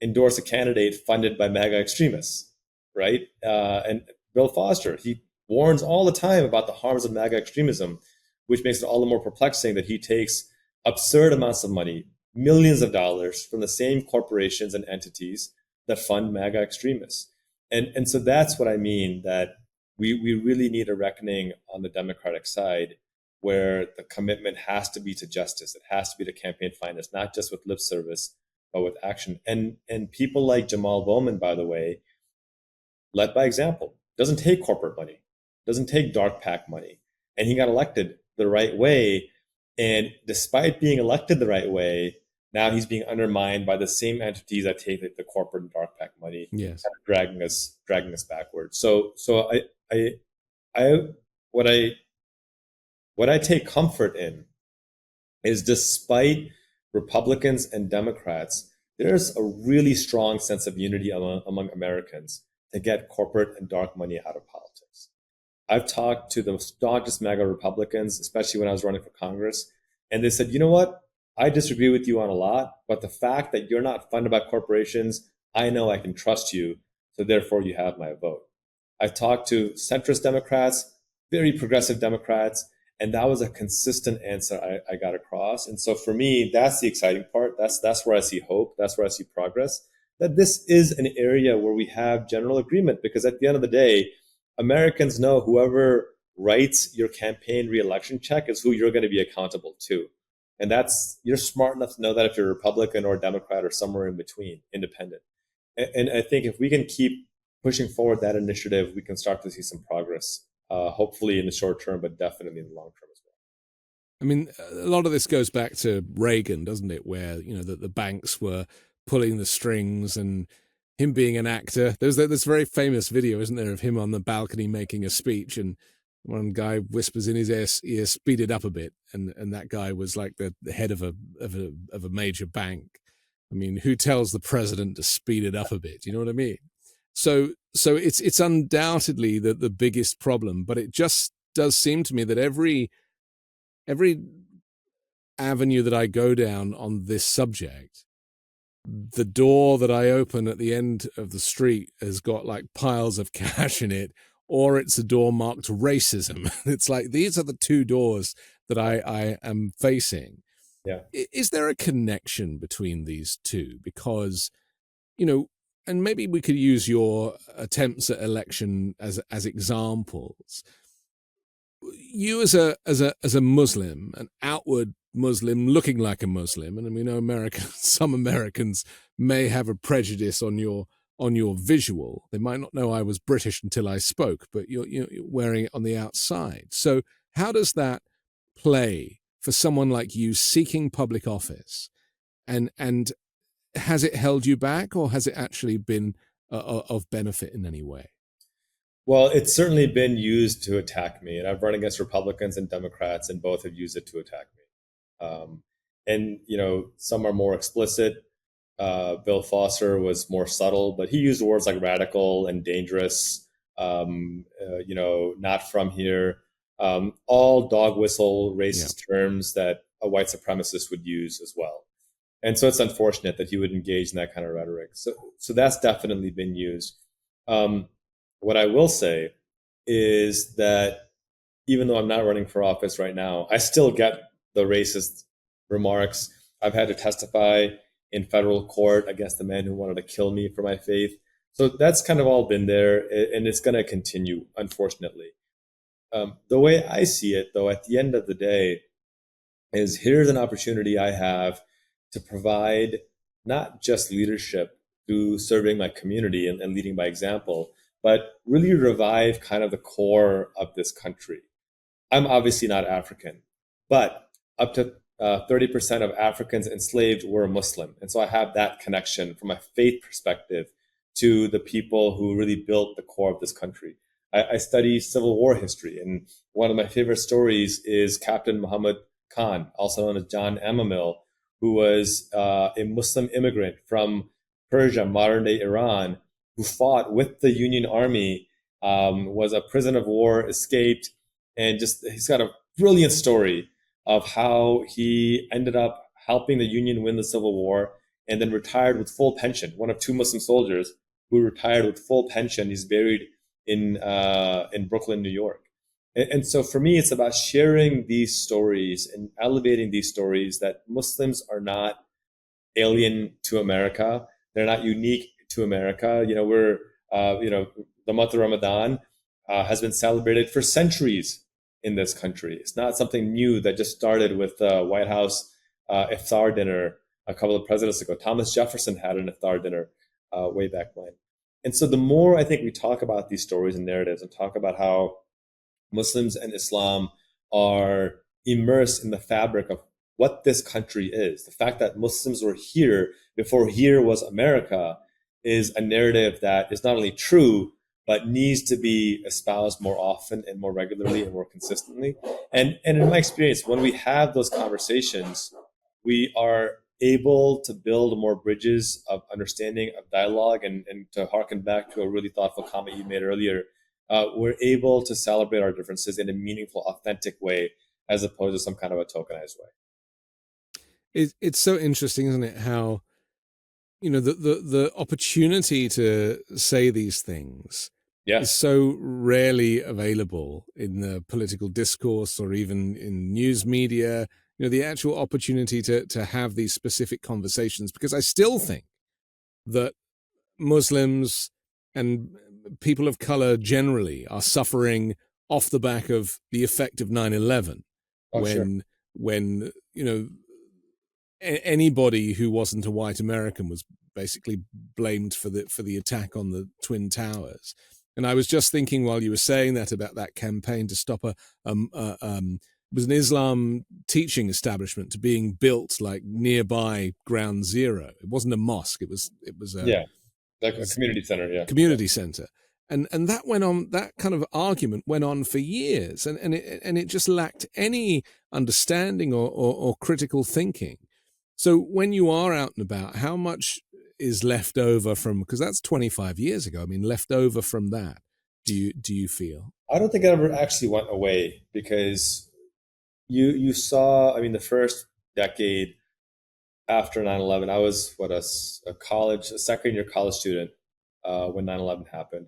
endorse a candidate funded by MAGA extremists, right? And Bill Foster, he warns all the time about the harms of MAGA extremism, which makes it all the more perplexing that he takes absurd amounts of money, millions of dollars, from the same corporations and entities that fund MAGA extremists. And so that's what I mean, that we really need a reckoning on the Democratic side, where the commitment has to be to justice. It has to be to campaign finance, not just with lip service, but with action. And people like Jamal Bowman, by the way, led by example, doesn't take corporate money, doesn't take dark pack money. And he got elected the right way. And despite being elected the right way, now he's being undermined by the same entities that take the corporate and dark pack money, kind of dragging us backwards. So what I take comfort in is, despite Republicans and Democrats, there's a really strong sense of unity among Americans to get corporate and dark money out of politics. I've talked to the staunchest MAGA Republicans, especially when I was running for Congress, and they said, you know what? I disagree with you on a lot, but the fact that you're not funded by corporations, I know I can trust you, so therefore you have my vote. I've talked to centrist Democrats, very progressive Democrats, and that was a consistent answer I got across. And so for me, that's the exciting part. That's where I see hope. That's where I see progress, that this is an area where we have general agreement, because at the end of the day, Americans know whoever writes your campaign re-election check is who you're going to be accountable to. And you're smart enough to know that if you're a Republican or a Democrat or somewhere in between, independent. And I think if we can keep pushing forward that initiative, we can start to see some progress, hopefully in the short term, but definitely in the long term as well. I mean, a lot of this goes back to Reagan, doesn't it? Where, the banks were pulling the strings, and him being an actor. There's this very famous video, isn't there, of him on the balcony making a speech, and one guy whispers in his ear, "Speed it up a bit," and that guy was like the head of a major bank. I mean, who tells the president to speed it up a bit? You know what I mean? So it's undoubtedly the biggest problem, but it just does seem to me that every avenue that I go down on this subject, the door that I open at the end of the street has got like piles of cash in it, or it's a door marked racism. It's like these are the two doors that I am facing. Yeah. Is there a connection between these two? Because, and maybe we could use your attempts at election as examples. You as a Muslim, an outward Muslim looking like a Muslim, and we know some Americans may have a prejudice on your visual. They might not know I was British until I spoke, but you're wearing it on the outside. So how does that play for someone like you seeking public office, and has it held you back, or has it actually been of benefit in any way? Well, it's certainly been used to attack me, and I've run against Republicans and Democrats, and both have used it to attack me. And some are more explicit. Bill Foster was more subtle, but he used words like radical and dangerous. Not from here. All dog whistle racist terms that a white supremacist would use as well. And so it's unfortunate that he would engage in that kind of rhetoric. So that's definitely been used. What I will say is that even though I'm not running for office right now, I still get the racist remarks. I've had to testify in federal court against the man who wanted to kill me for my faith. So that's kind of all been there, and it's going to continue, unfortunately. The way I see it, though, at the end of the day, is here's an opportunity I have to provide not just leadership through serving my community and leading by example, but really revive kind of the core of this country. I'm obviously not African, but up to 30% of Africans enslaved were Muslim. And so I have that connection from a faith perspective to the people who really built the core of this country. I study Civil War history, and one of my favorite stories is Captain Muhammad Khan, also known as John Amamil, who was a Muslim immigrant from Persia, modern day Iran, who fought with the Union Army, was a prisoner of war, escaped, and he's got a brilliant story of how he ended up helping the Union win the Civil War and then retired with full pension. One of two Muslim soldiers who retired with full pension. He's buried in Brooklyn, New York. And so for me, it's about sharing these stories and elevating these stories that Muslims are not alien to America. They're not unique to America. The month of Ramadan has been celebrated for centuries in this country. It's not something new that just started with the White House iftar dinner a couple of presidents ago. Thomas Jefferson had an iftar dinner way back when. And so the more I think we talk about these stories and narratives and talk about how Muslims and Islam are immersed in the fabric of what this country is, the fact that Muslims were here before here was America is a narrative that is not only true, but needs to be espoused more often and more regularly and more consistently. And in my experience, when we have those conversations, we are able to build more bridges of understanding, of dialogue, and to harken back to a really thoughtful comment you made earlier, we're able to celebrate our differences in a meaningful, authentic way, as opposed to some kind of a tokenized way. It's so interesting, isn't it, how the opportunity to say these things is so rarely available in the political discourse or even in news media. The actual opportunity to have these specific conversations, because I still think that Muslims and people of color generally are suffering off the back of the effect of 9/11, when anybody who wasn't a white American was basically blamed for the attack on the Twin Towers. And I was just thinking while you were saying that about that campaign to stop was an Islam teaching establishment to being built like nearby Ground Zero. It wasn't a mosque. It was like a community center. Community center. And that went on. That kind of argument went on for years, and it just lacked any understanding or critical thinking. So when you are out and about, how much is left over from, because that's 25 years ago. I mean, left over from that. Do you feel? I don't think it ever actually went away, because you saw, I mean, the first decade, after 9/11. I was a second year college student when 9/11 happened.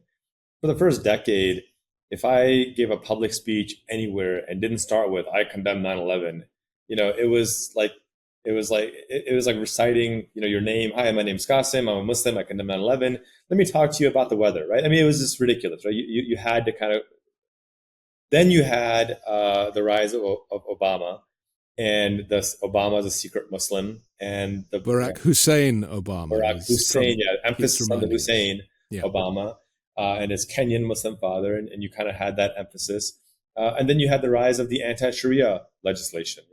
For the first decade, if I gave a public speech anywhere and didn't start with "I condemn 9/11," it was like reciting, your name. Hi, my name's Qasim. I'm a Muslim. I condemn 9/11. Let me talk to you about the weather, right? I mean, it was just ridiculous, right? You had to kind of. Then you had the rise of Obama, and thus Obama is a secret Muslim, and the Barack Hussein Obama, Barack as Hussein, Trump yeah, keeps emphasis on the reminding us. Hussein Yeah. Obama and his Kenyan Muslim father, and you kind of had that emphasis. And then you had the rise of the anti-Sharia legislation.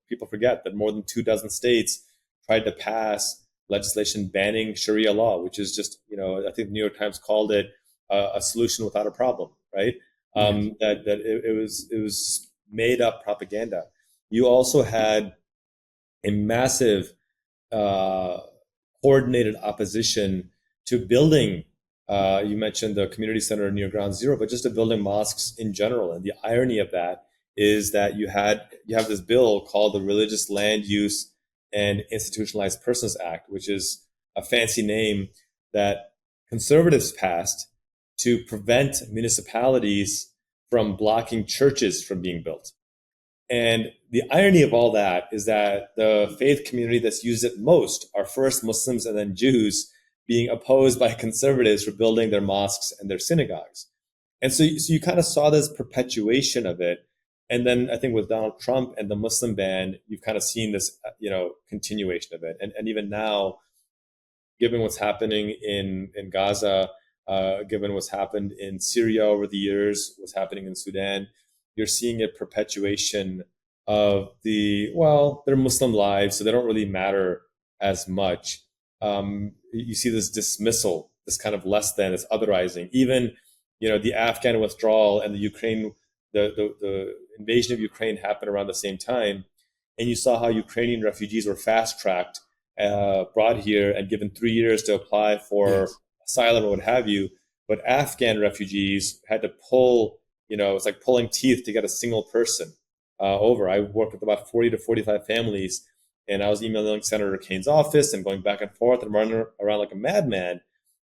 People forget that more than 24 states tried to pass legislation banning Sharia law, which is just, I think the New York Times called it a solution without a problem, right? Yes. That it was made up propaganda. You also had a massive uh, coordinated opposition to building. You mentioned the community center near Ground Zero, but just to building mosques in general. And the irony of that is that you have this bill called the Religious Land Use and Institutionalized Persons Act, which is a fancy name that conservatives passed to prevent municipalities from blocking churches from being built. And the irony of all that is that the faith community that's used it most are first Muslims and then Jews being opposed by conservatives for building their mosques and their synagogues. And so you kind of saw this perpetuation of it. And then I think with Donald Trump and the Muslim ban, you've kind of seen this, continuation of it. And even now, given what's happening in Gaza, given what's happened in Syria over the years, what's happening in Sudan, you're seeing a perpetuation of their Muslim lives, so they don't really matter as much. You see this dismissal, this kind of less than, this otherizing. Even, the Afghan withdrawal and the invasion of Ukraine happened around the same time, and you saw how Ukrainian refugees were fast tracked, brought here, and given 3 years to apply for asylum or what have you. But Afghan refugees had to pull. It's like pulling teeth to get a single person over. I worked with about 40 to 45 families, and I was emailing Senator Kane's office and going back and forth and running around like a madman.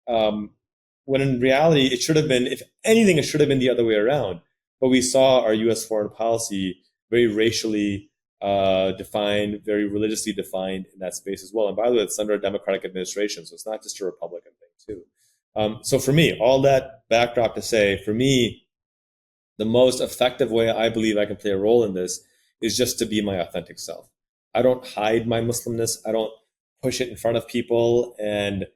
When in reality, it should have been, if anything, it should have been the other way around. But we saw our U.S. foreign policy very racially defined, very religiously defined in that space as well. And by the way, it's under a Democratic administration, so it's not just a Republican thing too. So for me, all that backdrop to say, for me, the most effective way I believe I can play a role in this is just to be my authentic self. I don't hide my Muslimness. I don't push it in front of people and,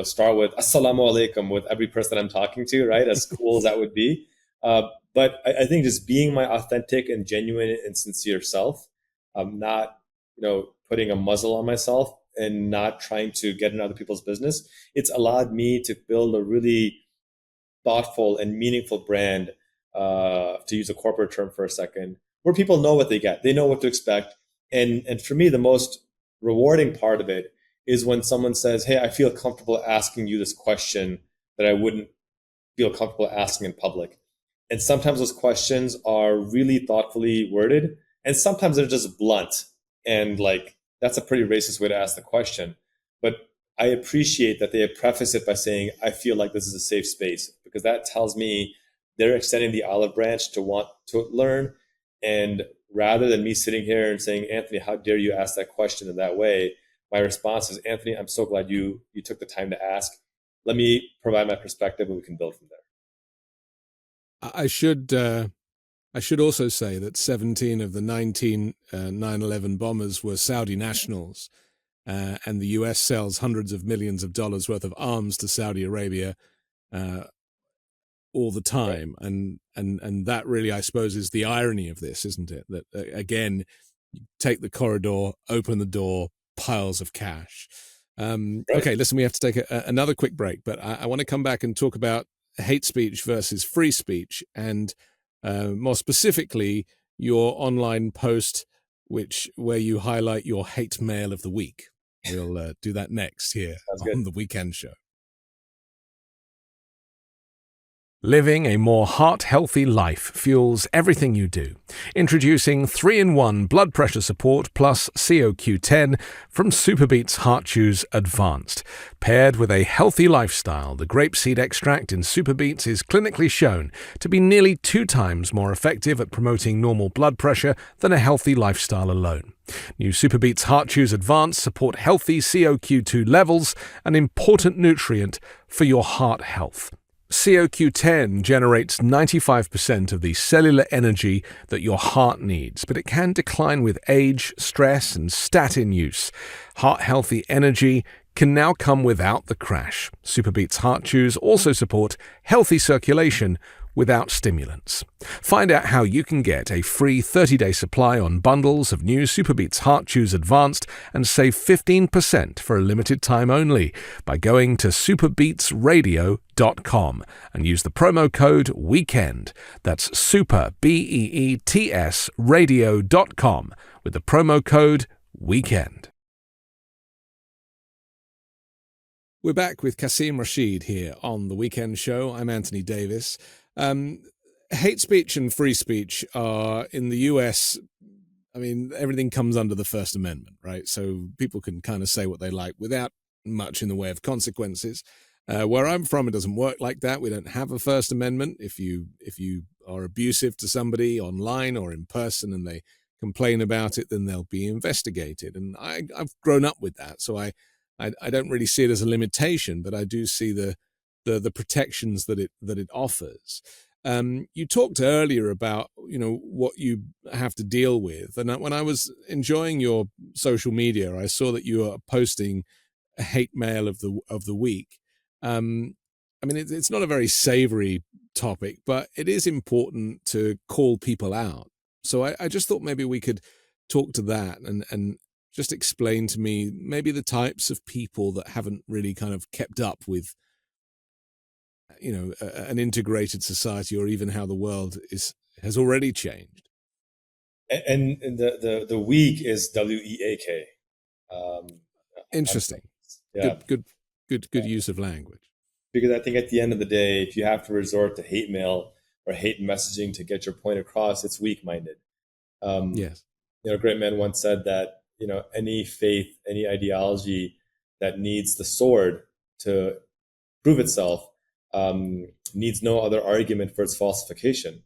start with Assalamu alaikum with every person I'm talking to, right? As cool as that would be. But I think just being my authentic and genuine and sincere self, not, putting a muzzle on myself and not trying to get in other people's business, it's allowed me to build a really thoughtful and meaningful brand, to use a corporate term for a second, where people know what they get. They know what to expect. And for me, the most rewarding part of it is when someone says, hey, I feel comfortable asking you this question that I wouldn't feel comfortable asking in public. And sometimes those questions are really thoughtfully worded, and sometimes they're just blunt. And that's a pretty racist way to ask the question. But I appreciate that they preface it by saying, I feel like this is a safe space, because that tells me they're extending the olive branch to want to learn. And rather than me sitting here and saying, Anthony, how dare you ask that question in that way? My response is, Anthony, I'm so glad you took the time to ask. Let me provide my perspective and we can build from there. I should also say that 17 of the 19 9/11 bombers were Saudi nationals, and the US sells hundreds of millions of dollars worth of arms to Saudi Arabia all the time. Right. And that really, I suppose, is the irony of this, isn't it? That, again, you take the corridor, open the door, piles of cash. Right. Okay, listen, we have to take another quick break, but I want to come back and talk about hate speech versus free speech, and more specifically, your online post, where you highlight your hate mail of the week. We'll do that next here on The Weekend Show. Living a more heart-healthy life fuels everything you do. Introducing 3-in-1 blood pressure support plus COQ10 from Superbeats Heart Chews Advanced. Paired with a healthy lifestyle, the grapeseed extract in Superbeats is clinically shown to be nearly 2 times more effective at promoting normal blood pressure than a healthy lifestyle alone. New Superbeats Heart Chews Advanced support healthy COQ2 levels, an important nutrient for your heart health. COQ10 generates 95% of the cellular energy that your heart needs, but it can decline with age, stress, and statin use. Heart-healthy energy can now come without the crash. Superbeats Heart Chews also support healthy circulation without stimulants. Find out how you can get a free 30-day supply on bundles of new Superbeats Heart Chews Advanced and save 15% for a limited time only by going to superbeatsradio.com and use the promo code WEEKEND. That's SuperBeets radio.com with the promo code WEEKEND. We're back with Qasim Rashid here on The Weekend Show. I'm Anthony Davis. Hate speech and free speech are, in the US, I mean, everything comes under the First Amendment, right? So people can kind of say what they like without much in the way of consequences. Where I'm from, it doesn't work like that. We don't have a First Amendment. If you are abusive to somebody online or in person and they complain about it, then they'll be investigated. And I've grown up with that, so I don't really see it as a limitation, but I do see the protections that it offers. You talked earlier about what you have to deal with, and when I was enjoying your social media, I saw that you are posting a hate mail of the week. I mean, it's not a very savory topic, but it is important to call people out. So I just thought maybe we could talk to that and just explain to me maybe the types of people that haven't really kind of kept up with an integrated society, or even how the world has already changed. And the week is WEAK. Interesting. Yeah. Good use of language. Because I think at the end of the day, if you have to resort to hate mail or hate messaging to get your point across, it's weak-minded. Yes. A great man once said that any faith, any ideology that needs the sword to prove itself needs no other argument for its falsification,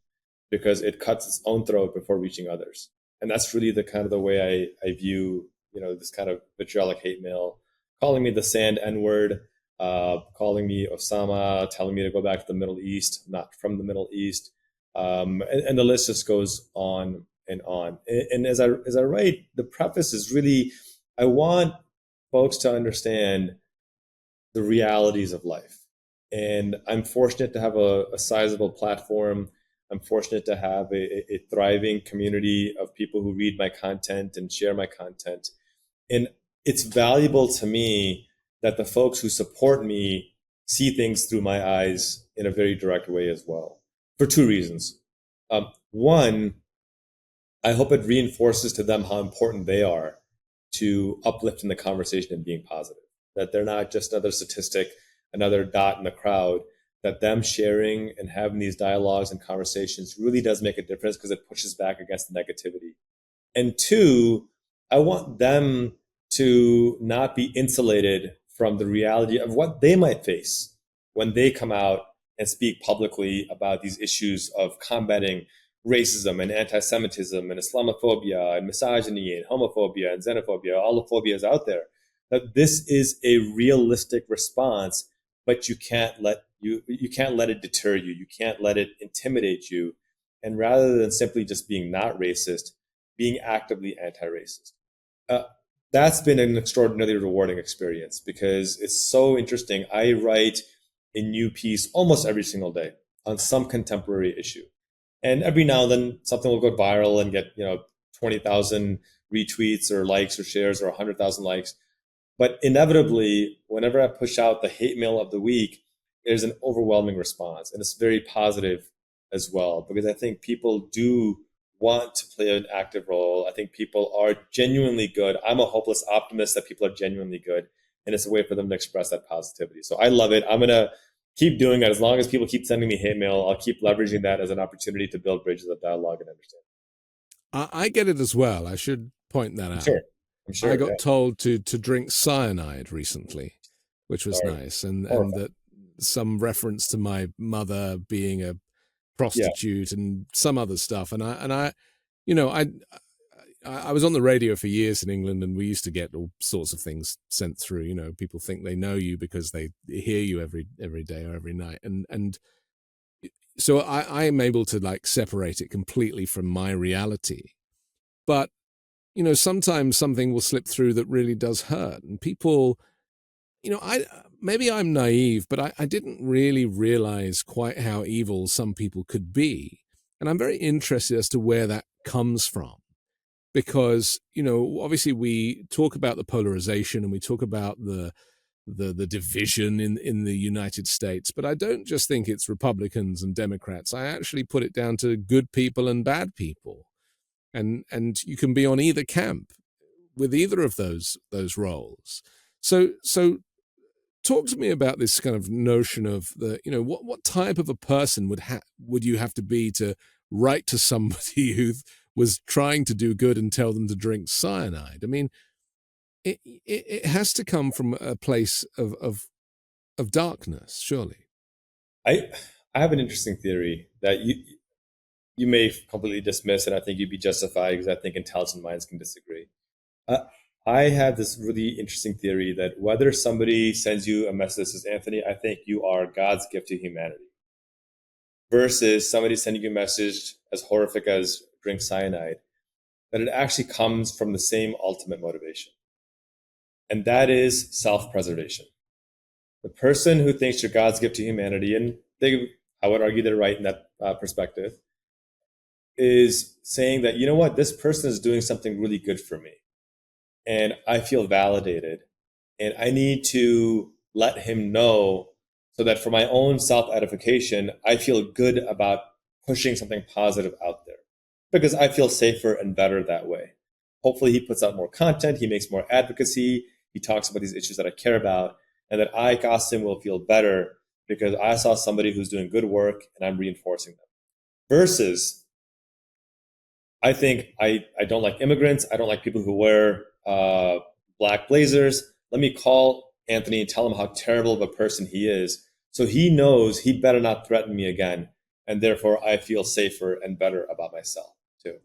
because it cuts its own throat before reaching others. And that's really the way I view this kind of vitriolic hate mail, calling me the sand N-word, calling me Osama, telling me to go back to the Middle East, not from the Middle East, and the list just goes on and on. And as I write, the preface is really, I want folks to understand the realities of life. And I'm fortunate to have a sizable platform. I'm fortunate to have a thriving community of people who read my content and share my content. And it's valuable to me that the folks who support me see things through my eyes in a very direct way as well, for 2 reasons. One, I hope it reinforces to them how important they are to uplifting the conversation and being positive, that they're not just another statistic, another dot in the crowd, that them sharing and having these dialogues and conversations really does make a difference, because it pushes back against the negativity. And 2, I want them to not be insulated from the reality of what they might face when they come out and speak publicly about these issues of combating racism and anti-Semitism and Islamophobia and misogyny and homophobia and xenophobia, all the phobias out there. That this is a realistic response, but you can't let it deter you. You can't let it intimidate you. And rather than simply just being not racist, being actively anti-racist. That's been an extraordinarily rewarding experience, because it's so interesting. I write a new piece almost every single day on some contemporary issue. And every now and then something will go viral and get 20,000 retweets or likes or shares or 100,000 likes. But inevitably, whenever I push out the hate mail of the week, there's an overwhelming response. And it's very positive as well, because I think people do want to play an active role. I think people are genuinely good. I'm a hopeless optimist that people are genuinely good. And it's a way for them to express that positivity. So I love it. I'm going to keep doing that. As long as people keep sending me hate mail, I'll keep leveraging that as an opportunity to build bridges of dialogue and understanding. I get it as well. I should point that I'm out. sure. I'm I sure. got Yeah. told to drink cyanide recently, which was Sorry. nice, and Horrifying. that some reference to my mother being a Yeah. prostitute and some other stuff. And I, you know, I was on the radio for years in England, and we used to get all sorts of things sent through. You know, people think they know you because they hear you every day or every night, and so I am able to like separate it completely from my reality. But you know, sometimes something will slip through that really does hurt, and people, you know, maybe I'm naive, but I didn't really realize quite how evil some people could be, and I'm very interested as to where that comes from. Because, you know, obviously we talk about the polarization and we talk about the division in the United States, but I don't just think it's Republicans and Democrats. I actually put it down to good people and bad people. And you can be on either camp with either of those roles. So talk to me about this kind of notion of the, you know, what type of a person would you have to be to write to somebody who was trying to do good and tell them to drink cyanide? I mean, it has to come from a place of darkness, surely. I have an interesting theory that you may completely dismiss, and I think you'd be justified because I think intelligent minds can disagree. Uh, I have this really interesting theory that whether somebody sends you a message that says, Anthony, I think you are God's gift to humanity, versus somebody sending you a message as horrific as drink cyanide, that it actually comes from the same ultimate motivation. And that is self-preservation. The person who thinks you're God's gift to humanity, and I would argue they're right in that perspective, is saying that, you know what, this person is doing something really good for me. And I feel validated. And I need to let him know so that for my own self-edification, I feel good about pushing something positive out there because I feel safer and better that way. Hopefully he puts out more content, he makes more advocacy, he talks about these issues that I care about, and that I, Qasim, will feel better because I saw somebody who's doing good work and I'm reinforcing them. Versus, I think I don't like immigrants, I don't like people who wear black blazers. Let me call Anthony and tell him how terrible of a person he is. So he knows he better not threaten me again. And therefore, I feel safer and better about myself too.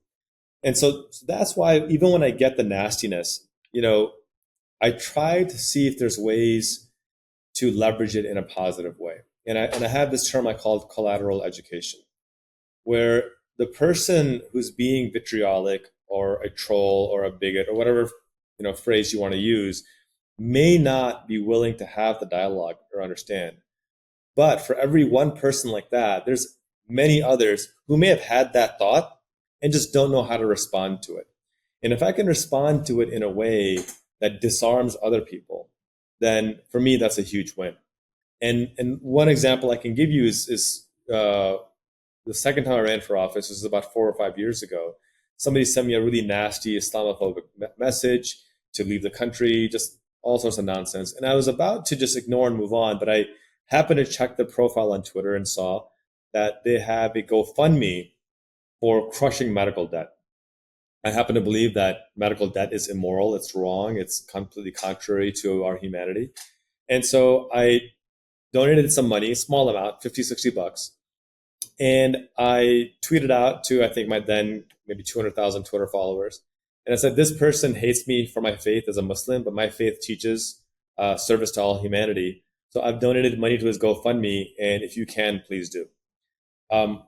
And so that's why even when I get the nastiness, you know, I try to see if there's ways to leverage it in a positive way. And I have this term I call collateral education, where the person who's being vitriolic or a troll or a bigot or whatever phrase you want to use may not be willing to have the dialogue or understand. But for every one person like that, there's many others who may have had that thought and just don't know how to respond to it. And if I can respond to it in a way that disarms other people, then for me, that's a huge win. And one example I can give you is the second time I ran for office, this was about 4 or 5 years ago. Somebody sent me a really nasty Islamophobic message to leave the country, just all sorts of nonsense. And I was about to just ignore and move on, but I happened to check the profile on Twitter and saw that they have a GoFundMe for crushing medical debt. I happen to believe that medical debt is immoral, it's wrong, it's completely contrary to our humanity. And so I donated some money, a small amount, 50, 60 bucks. And I tweeted out to, I think, my then maybe 200,000 Twitter followers. And I said, this person hates me for my faith as a Muslim, but my faith teaches service to all humanity. So I've donated money to his GoFundMe, and if you can, please do.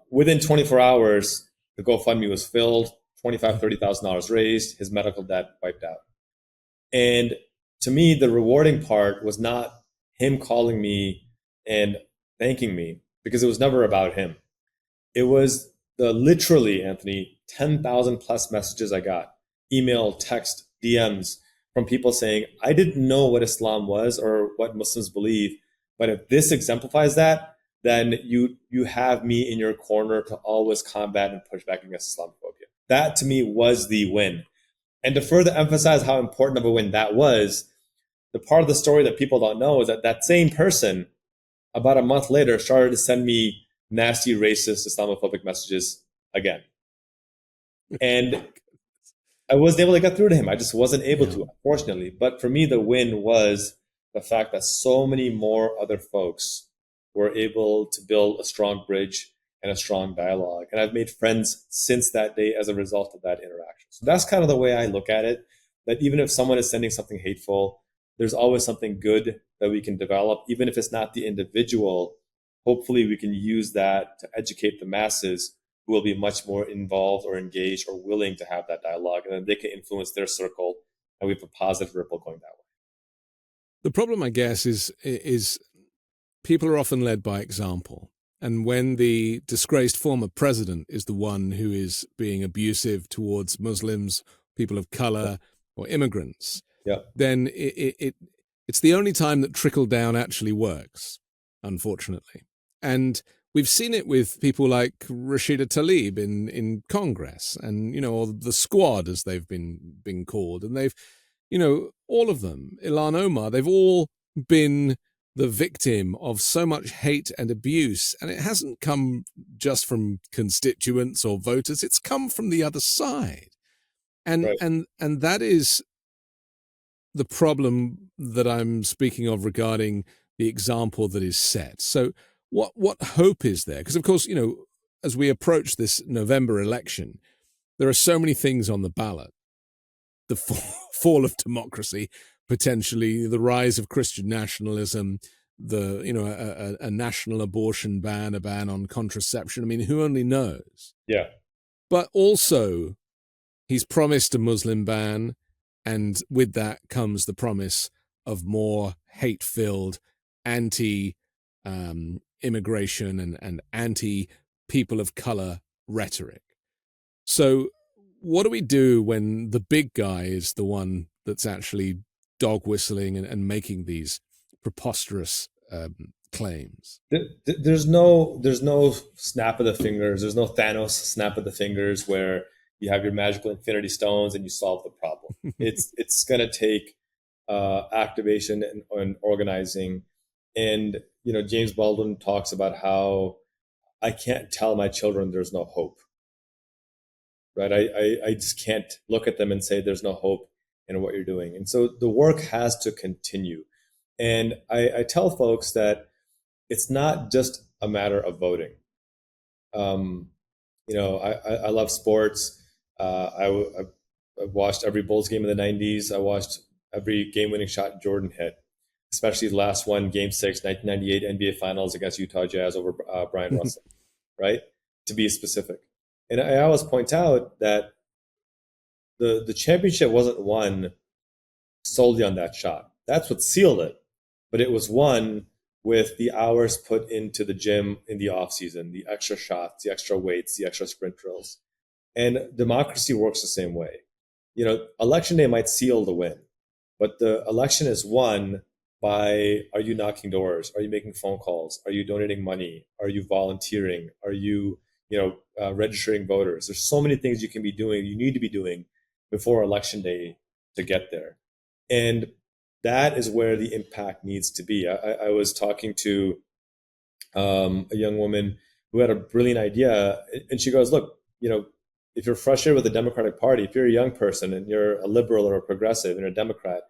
Within 24 hours, the GoFundMe was filled, $25,000, $30,000 raised, his medical debt wiped out. And to me, the rewarding part was not him calling me and thanking me, because it was never about him. It was the literally, Anthony, 10,000 plus messages I got, email, text, DMs from people saying, I didn't know what Islam was or what Muslims believe, but if this exemplifies that, then you have me in your corner to always combat and push back against Islamophobia. That to me was the win. And to further emphasize how important of a win that was, the part of the story that people don't know is that that same person about a month later started to send me nasty, racist, Islamophobic messages again. And I wasn't able to get through to him. I just wasn't able Yeah. to, unfortunately. But for me, the win was the fact that so many more other folks were able to build a strong bridge and a strong dialogue. And I've made friends since that day as a result of that interaction. So that's kind of the way I look at it, that even if someone is sending something hateful, there's always something good that we can develop, even if it's not the individual. Hopefully, we can use that to educate the masses who will be much more involved or engaged or willing to have that dialogue, and then they can influence their circle, and we have a positive ripple going that way. The problem, I guess, is people are often led by example. And when the disgraced former president is the one who is being abusive towards Muslims, people of color, or immigrants, Yeah, then it's the only time that trickle down actually works, unfortunately. And we've seen it with people like Rashida Tlaib in Congress, and or the Squad, as they've been called, and they've, all of them, Ilhan Omar, they've all been the victim of so much hate and abuse, and it hasn't come just from constituents or voters; it's come from the other side, and right. and that is the problem that I'm speaking of regarding the example that is set. So what hope is there? Because of course, as we approach this November election, there are so many things on the ballot. The fall of democracy, potentially the rise of Christian nationalism, a national abortion ban, a ban on contraception. I mean, who only knows? Yeah, But also, he's promised a Muslim ban, and with that comes the promise of more hate-filled anti-immigration and anti-people of color rhetoric. So what do we do when the big guy is the one that's actually dog whistling and making these preposterous claims? there's no snap of the fingers. There's no Thanos snap of the fingers where you have your magical infinity stones and you solve the problem. It's going to take activation and organizing. And James Baldwin talks about how I can't tell my children there's no hope. Right? I just can't look at them and say there's no hope in what you're doing. And so the work has to continue. And I tell folks that it's not just a matter of voting. I love sports. I watched every Bulls game in the 90s. I watched every game-winning shot Jordan hit, especially the last one, Game 6, 1998 NBA Finals against Utah Jazz over Brian Russell, right? To be specific. And I always point out that the championship wasn't won solely on that shot. That's what sealed it. But it was won with the hours put into the gym in the off season, the extra shots, the extra weights, the extra sprint drills. And democracy works the same way. Election day might seal the win, but the election is won by, are you knocking doors? Are you making phone calls? Are you donating money? Are you volunteering? Are you, registering voters? There's so many things you can be doing, you need to be doing before election day to get there. And that is where the impact needs to be. I was talking to a young woman who had a brilliant idea, and she goes, look, if you're frustrated with the Democratic Party, if you're a young person and you're a liberal or a progressive and you're a Democrat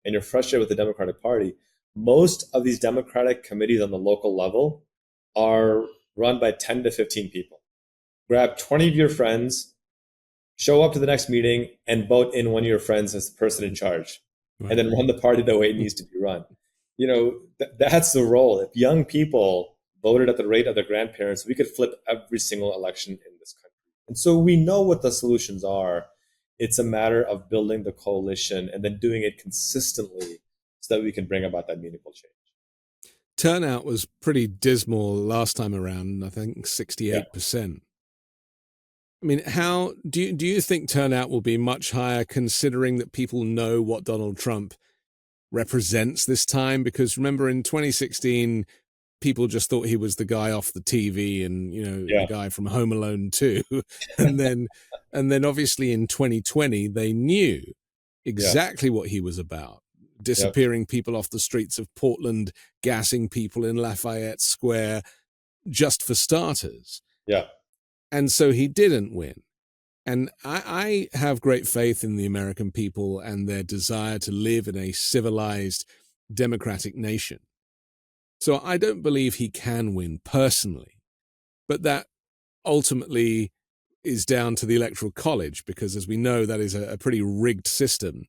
and you're frustrated with the Democratic Party, most of these Democratic committees on the local level are run by 10 to 15 people. Grab 20 of your friends, show up to the next meeting, and vote in one of your friends as the person in charge. Right. And then run the party the way it needs to be run. That's the role. If young people voted at the rate of their grandparents, we could flip every single election in this country. And so we know what the solutions are. It's a matter of building the coalition and then doing it consistently so that we can bring about that meaningful change. Turnout was pretty dismal last time around, I think 68%. Yeah. I mean, how do you think turnout will be much higher, considering that people know what Donald Trump represents this time? Because remember, in 2016, people just thought he was the guy off the TV and, the guy from Home Alone 2. and then obviously in 2020, they knew exactly what he was about. disappearing people off the streets of Portland, gassing people in Lafayette Square, just for starters. Yeah. And so he didn't win. And I have great faith in the American people and their desire to live in a civilized, democratic nation. So I don't believe he can win personally, but that ultimately is down to the Electoral College, because as we know, that is a pretty rigged system.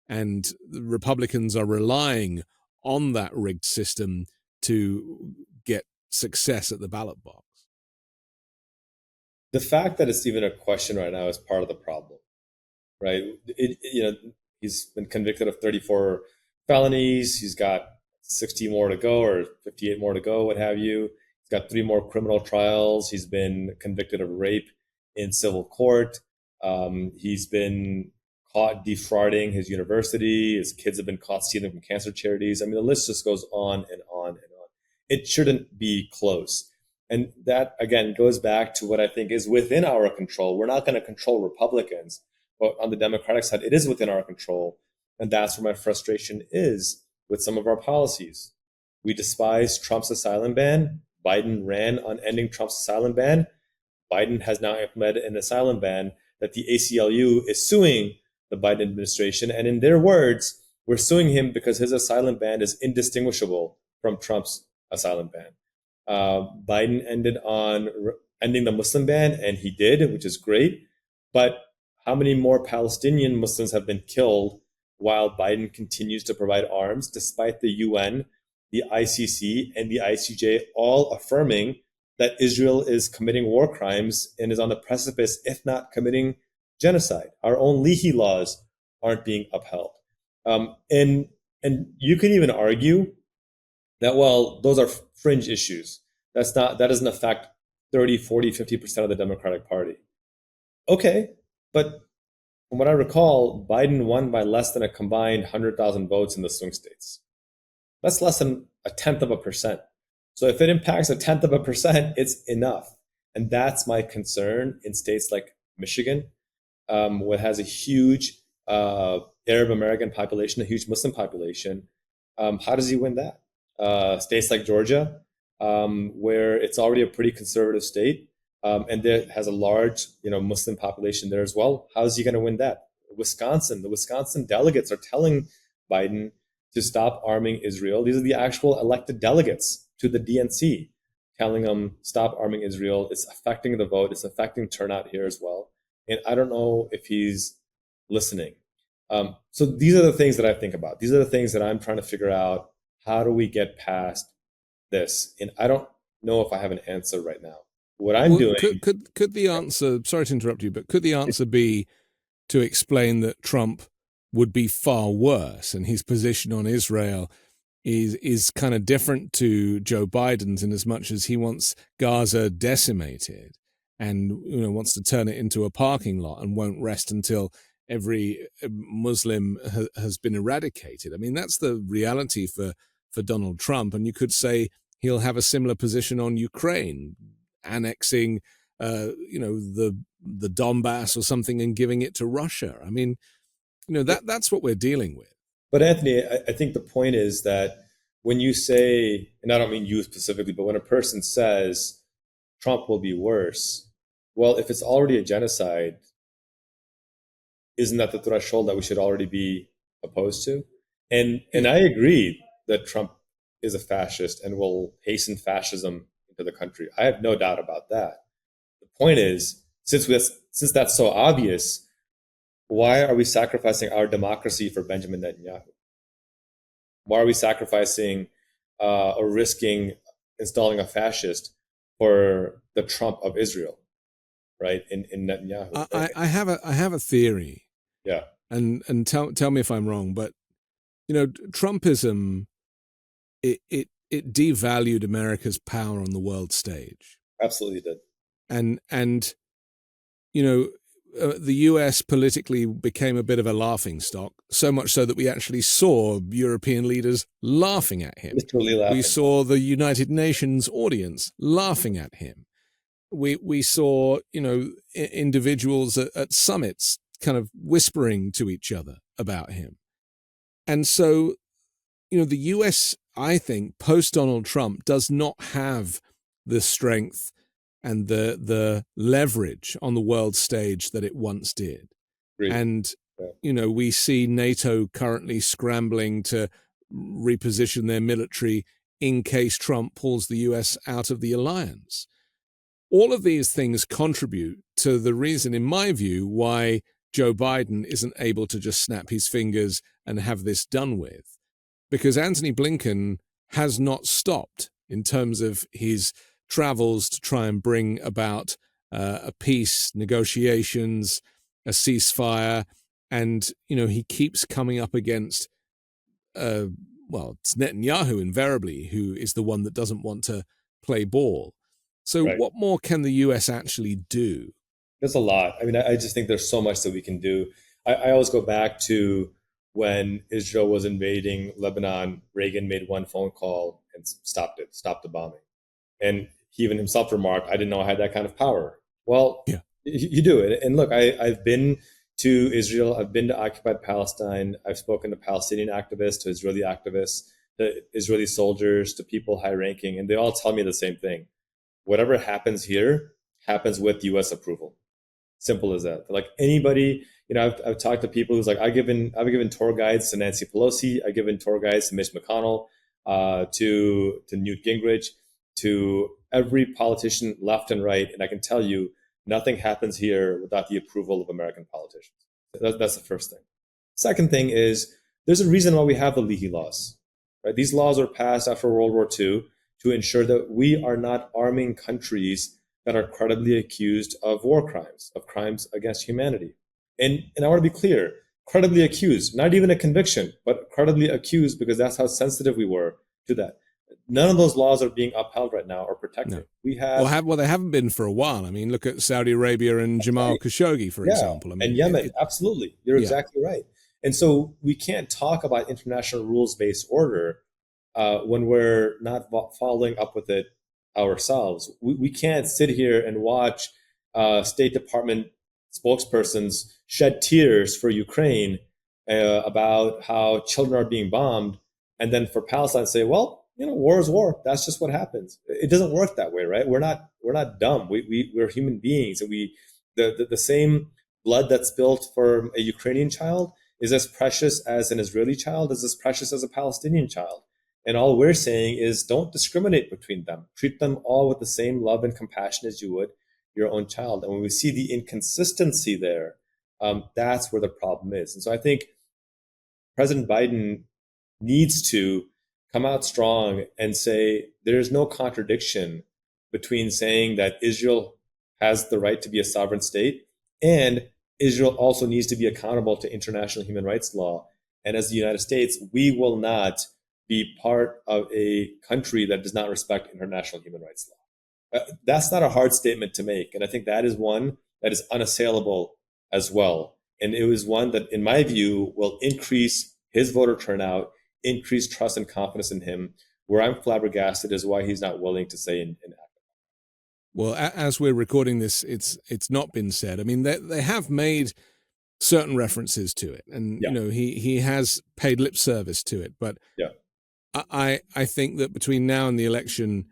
And the Republicans are relying on that rigged system to get success at the ballot box. The fact that it's even a question right now is part of the problem, right? He's been convicted of 34 felonies. He's got 60 more to go, or 58 more to go, what have you. He's got 3 more criminal trials. He's been convicted of rape in civil court. He's been caught defrauding his university. His kids have been caught stealing from cancer charities. I mean, the list just goes on and on and on. It shouldn't be close. And that, again, goes back to what I think is within our control. We're not going to control Republicans, but on the Democratic side, it is within our control. And that's where my frustration is with some of our policies. We despise Trump's asylum ban. Biden ran on ending Trump's asylum ban. Biden has now implemented an asylum ban that the ACLU is suing the Biden administration. And in their words, we're suing him because his asylum ban is indistinguishable from Trump's asylum ban. Biden ended on ending the Muslim ban, and he did, which is great. But how many more Palestinian Muslims have been killed while Biden continues to provide arms, despite the UN, the ICC, and the ICJ all affirming that Israel is committing war crimes and is on the precipice, if not committing genocide? Our own Leahy laws aren't being upheld. And you can even argue that, well, those are fringe issues. That doesn't affect 30, 40, 50% of the Democratic Party. Okay, but from what I recall, Biden won by less than a combined 100,000 votes in the swing states. That's less than 0.1%. So if it impacts 0.1%, it's enough. And that's my concern in states like Michigan, what has a huge Arab American population, a huge Muslim population. How does he win that? States like Georgia, where it's already a pretty conservative state, and there has a large, Muslim population there as well. How is he going to win that? The Wisconsin delegates are telling Biden to stop arming Israel. These are the actual elected delegates to the DNC telling them stop arming Israel. It's affecting the vote. It's affecting turnout here as well. And I don't know if he's listening. So these are the things that I think about. These are the things that I'm trying to figure out. How do we get past this? And I don't know if I have an answer right now. What I'm doing... Could the answer, sorry to interrupt you, but could the answer be to explain that Trump would be far worse and his position on Israel is kind of different to Joe Biden's, in as much as he wants Gaza decimated and wants to turn it into a parking lot and won't rest until every Muslim has been eradicated? I mean, that's the reality for Donald Trump. And you could say he'll have a similar position on Ukraine, annexing the Donbass or something and giving it to Russia. I mean, that's what we're dealing with. But Anthony, I think the point is that when you say, and I don't mean you specifically, but when a person says Trump will be worse, well, if it's already a genocide, isn't that the threshold that we should already be opposed to? And I agree that Trump is a fascist and will hasten fascism into the country. I have no doubt about that. The point is, since that's so obvious, why are we sacrificing our democracy for Benjamin Netanyahu? Why are we sacrificing or risking installing a fascist for the Trump of Israel, right? In Netanyahu. I have a theory. Yeah. And tell me if I'm wrong, but Trumpism it devalued America's power on the world stage. Absolutely did. And the US politically became a bit of a laughing stock, so much so that we actually saw European leaders laughing at him. Literally laughing. We saw the United Nations audience laughing at him. We saw, individuals at summits kind of whispering to each other about him. And so the US, I think, post Donald Trump, does not have the strength and the leverage on the world stage that it once did. Great. And, yeah. We see NATO currently scrambling to reposition their military in case Trump pulls the US out of the alliance. All of these things contribute to the reason, in my view, why Joe Biden isn't able to just snap his fingers and have this done with. Because Antony Blinken has not stopped in terms of his travels to try and bring about a peace, negotiations, a ceasefire. And, he keeps coming up against, it's Netanyahu invariably, who is the one that doesn't want to play ball. So what more can the US actually do? There's a lot. I mean, I just think there's so much that we can do. I always go back to when Israel was invading Lebanon. Reagan made one phone call and stopped the bombing. And he even himself remarked, I didn't know I had that kind of power. Well, yeah. You do it. And look, I've been to Israel. I've been to occupied Palestine. I've spoken to Palestinian activists, to Israeli activists, to Israeli soldiers, to people high ranking, and they all tell me the same thing. Whatever happens here happens with U.S. approval. Simple as that. Like anybody, I've talked to people who's like, I've given tour guides to Nancy Pelosi. I've given tour guides to Mitch McConnell, to Newt Gingrich, to every politician left and right. And I can tell you, nothing happens here without the approval of American politicians. That's the first thing. Second thing is there's a reason why we have the Leahy laws. Right? These laws were passed after World War II to ensure that we are not arming countries that are credibly accused of war crimes, of crimes against humanity. And I want to be clear, credibly accused, not even a conviction, but credibly accused, because that's how sensitive we were to that. None of those laws are being upheld right now or protected. No. We have they haven't been for a while. I mean, look at Saudi Arabia and Jamal Khashoggi, for example. I mean, and Yemen, absolutely. You're exactly right. And so we can't talk about international rules-based order when we're not following up with it ourselves. We can't sit here and watch State Department spokespersons shed tears for Ukraine about how children are being bombed, and then for Palestine say, well, war is war. That's just what happens. It doesn't work that way, right? We're not dumb. We're human beings, and the same blood that's spilled for a Ukrainian child is as precious as an Israeli child, is as precious as a Palestinian child. And all we're saying is don't discriminate between them. Treat them all with the same love and compassion as you would your own child. And when we see the inconsistency there, that's where the problem is. And so I think President Biden needs to come out strong and say there is no contradiction between saying that Israel has the right to be a sovereign state and Israel also needs to be accountable to international human rights law. And as the United States, we will not be part of a country that does not respect international human rights law. That's not a hard statement to make. And I think that is one that is unassailable as well. And it was one that, in my view, will increase his voter turnout, increase trust and confidence in him. Where I'm flabbergasted is why he's not willing to say and act. Well, as we're recording this, it's not been said. I mean, they have made certain references to it, and he has paid lip service to it. But I think that between now and the election,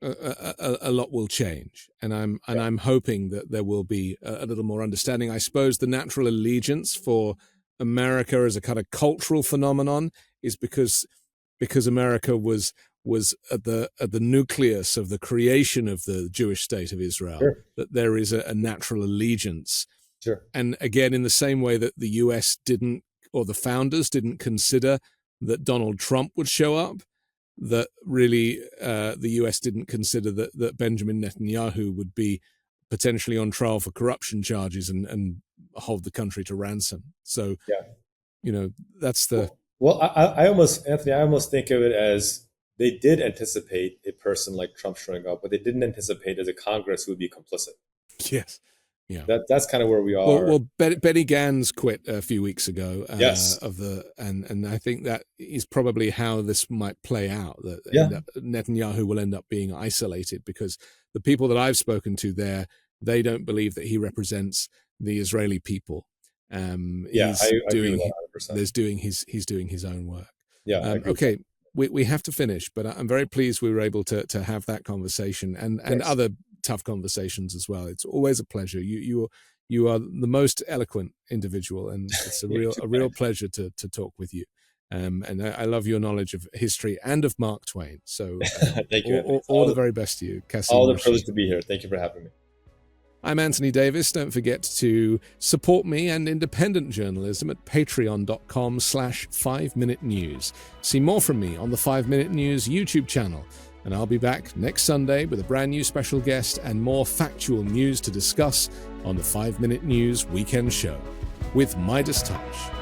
a lot will change, and I'm hoping that there will be a little more understanding. I suppose the natural allegiance for America as a kind of cultural phenomenon is because America was at the nucleus of the creation of the Jewish state of Israel. Sure. That there is a natural allegiance. Sure. And again, in the same way that the U.S. didn't, or the founders didn't consider that Donald Trump would show up, that really the U.S. didn't consider that Benjamin Netanyahu would be potentially on trial for corruption charges and hold the country to ransom. So, that's the... Well, I almost think of it as they did anticipate a person like Trump showing up, but they didn't anticipate as a Congress who would be complicit. Yes. Yeah. That's kind of where we are. Well, Benny Gantz quit a few weeks ago. Yes. And I think that is probably how this might play out. That Netanyahu will end up being isolated because the people that I've spoken to there, they don't believe that he represents the Israeli people. I agree with that 100%. He's doing his own work. Yeah, I agree. Okay, we have to finish, but I'm very pleased we were able to have that conversation and Yes. other tough conversations as well. It's always a pleasure. You are the most eloquent individual, and it's a real pleasure to talk with you. And I love your knowledge of history and of Mark Twain. So Thank you. all the very best to you, Qasim All the Rashid. privilege to be here. Thank you for having me. I'm Anthony Davis. Don't forget to support me and independent journalism at patreon.com/5 Minute News. See more from me on the 5 Minute News YouTube channel. And I'll be back next Sunday with a brand new special guest and more factual news to discuss on the 5 Minute News Weekend Show with Midas Touch.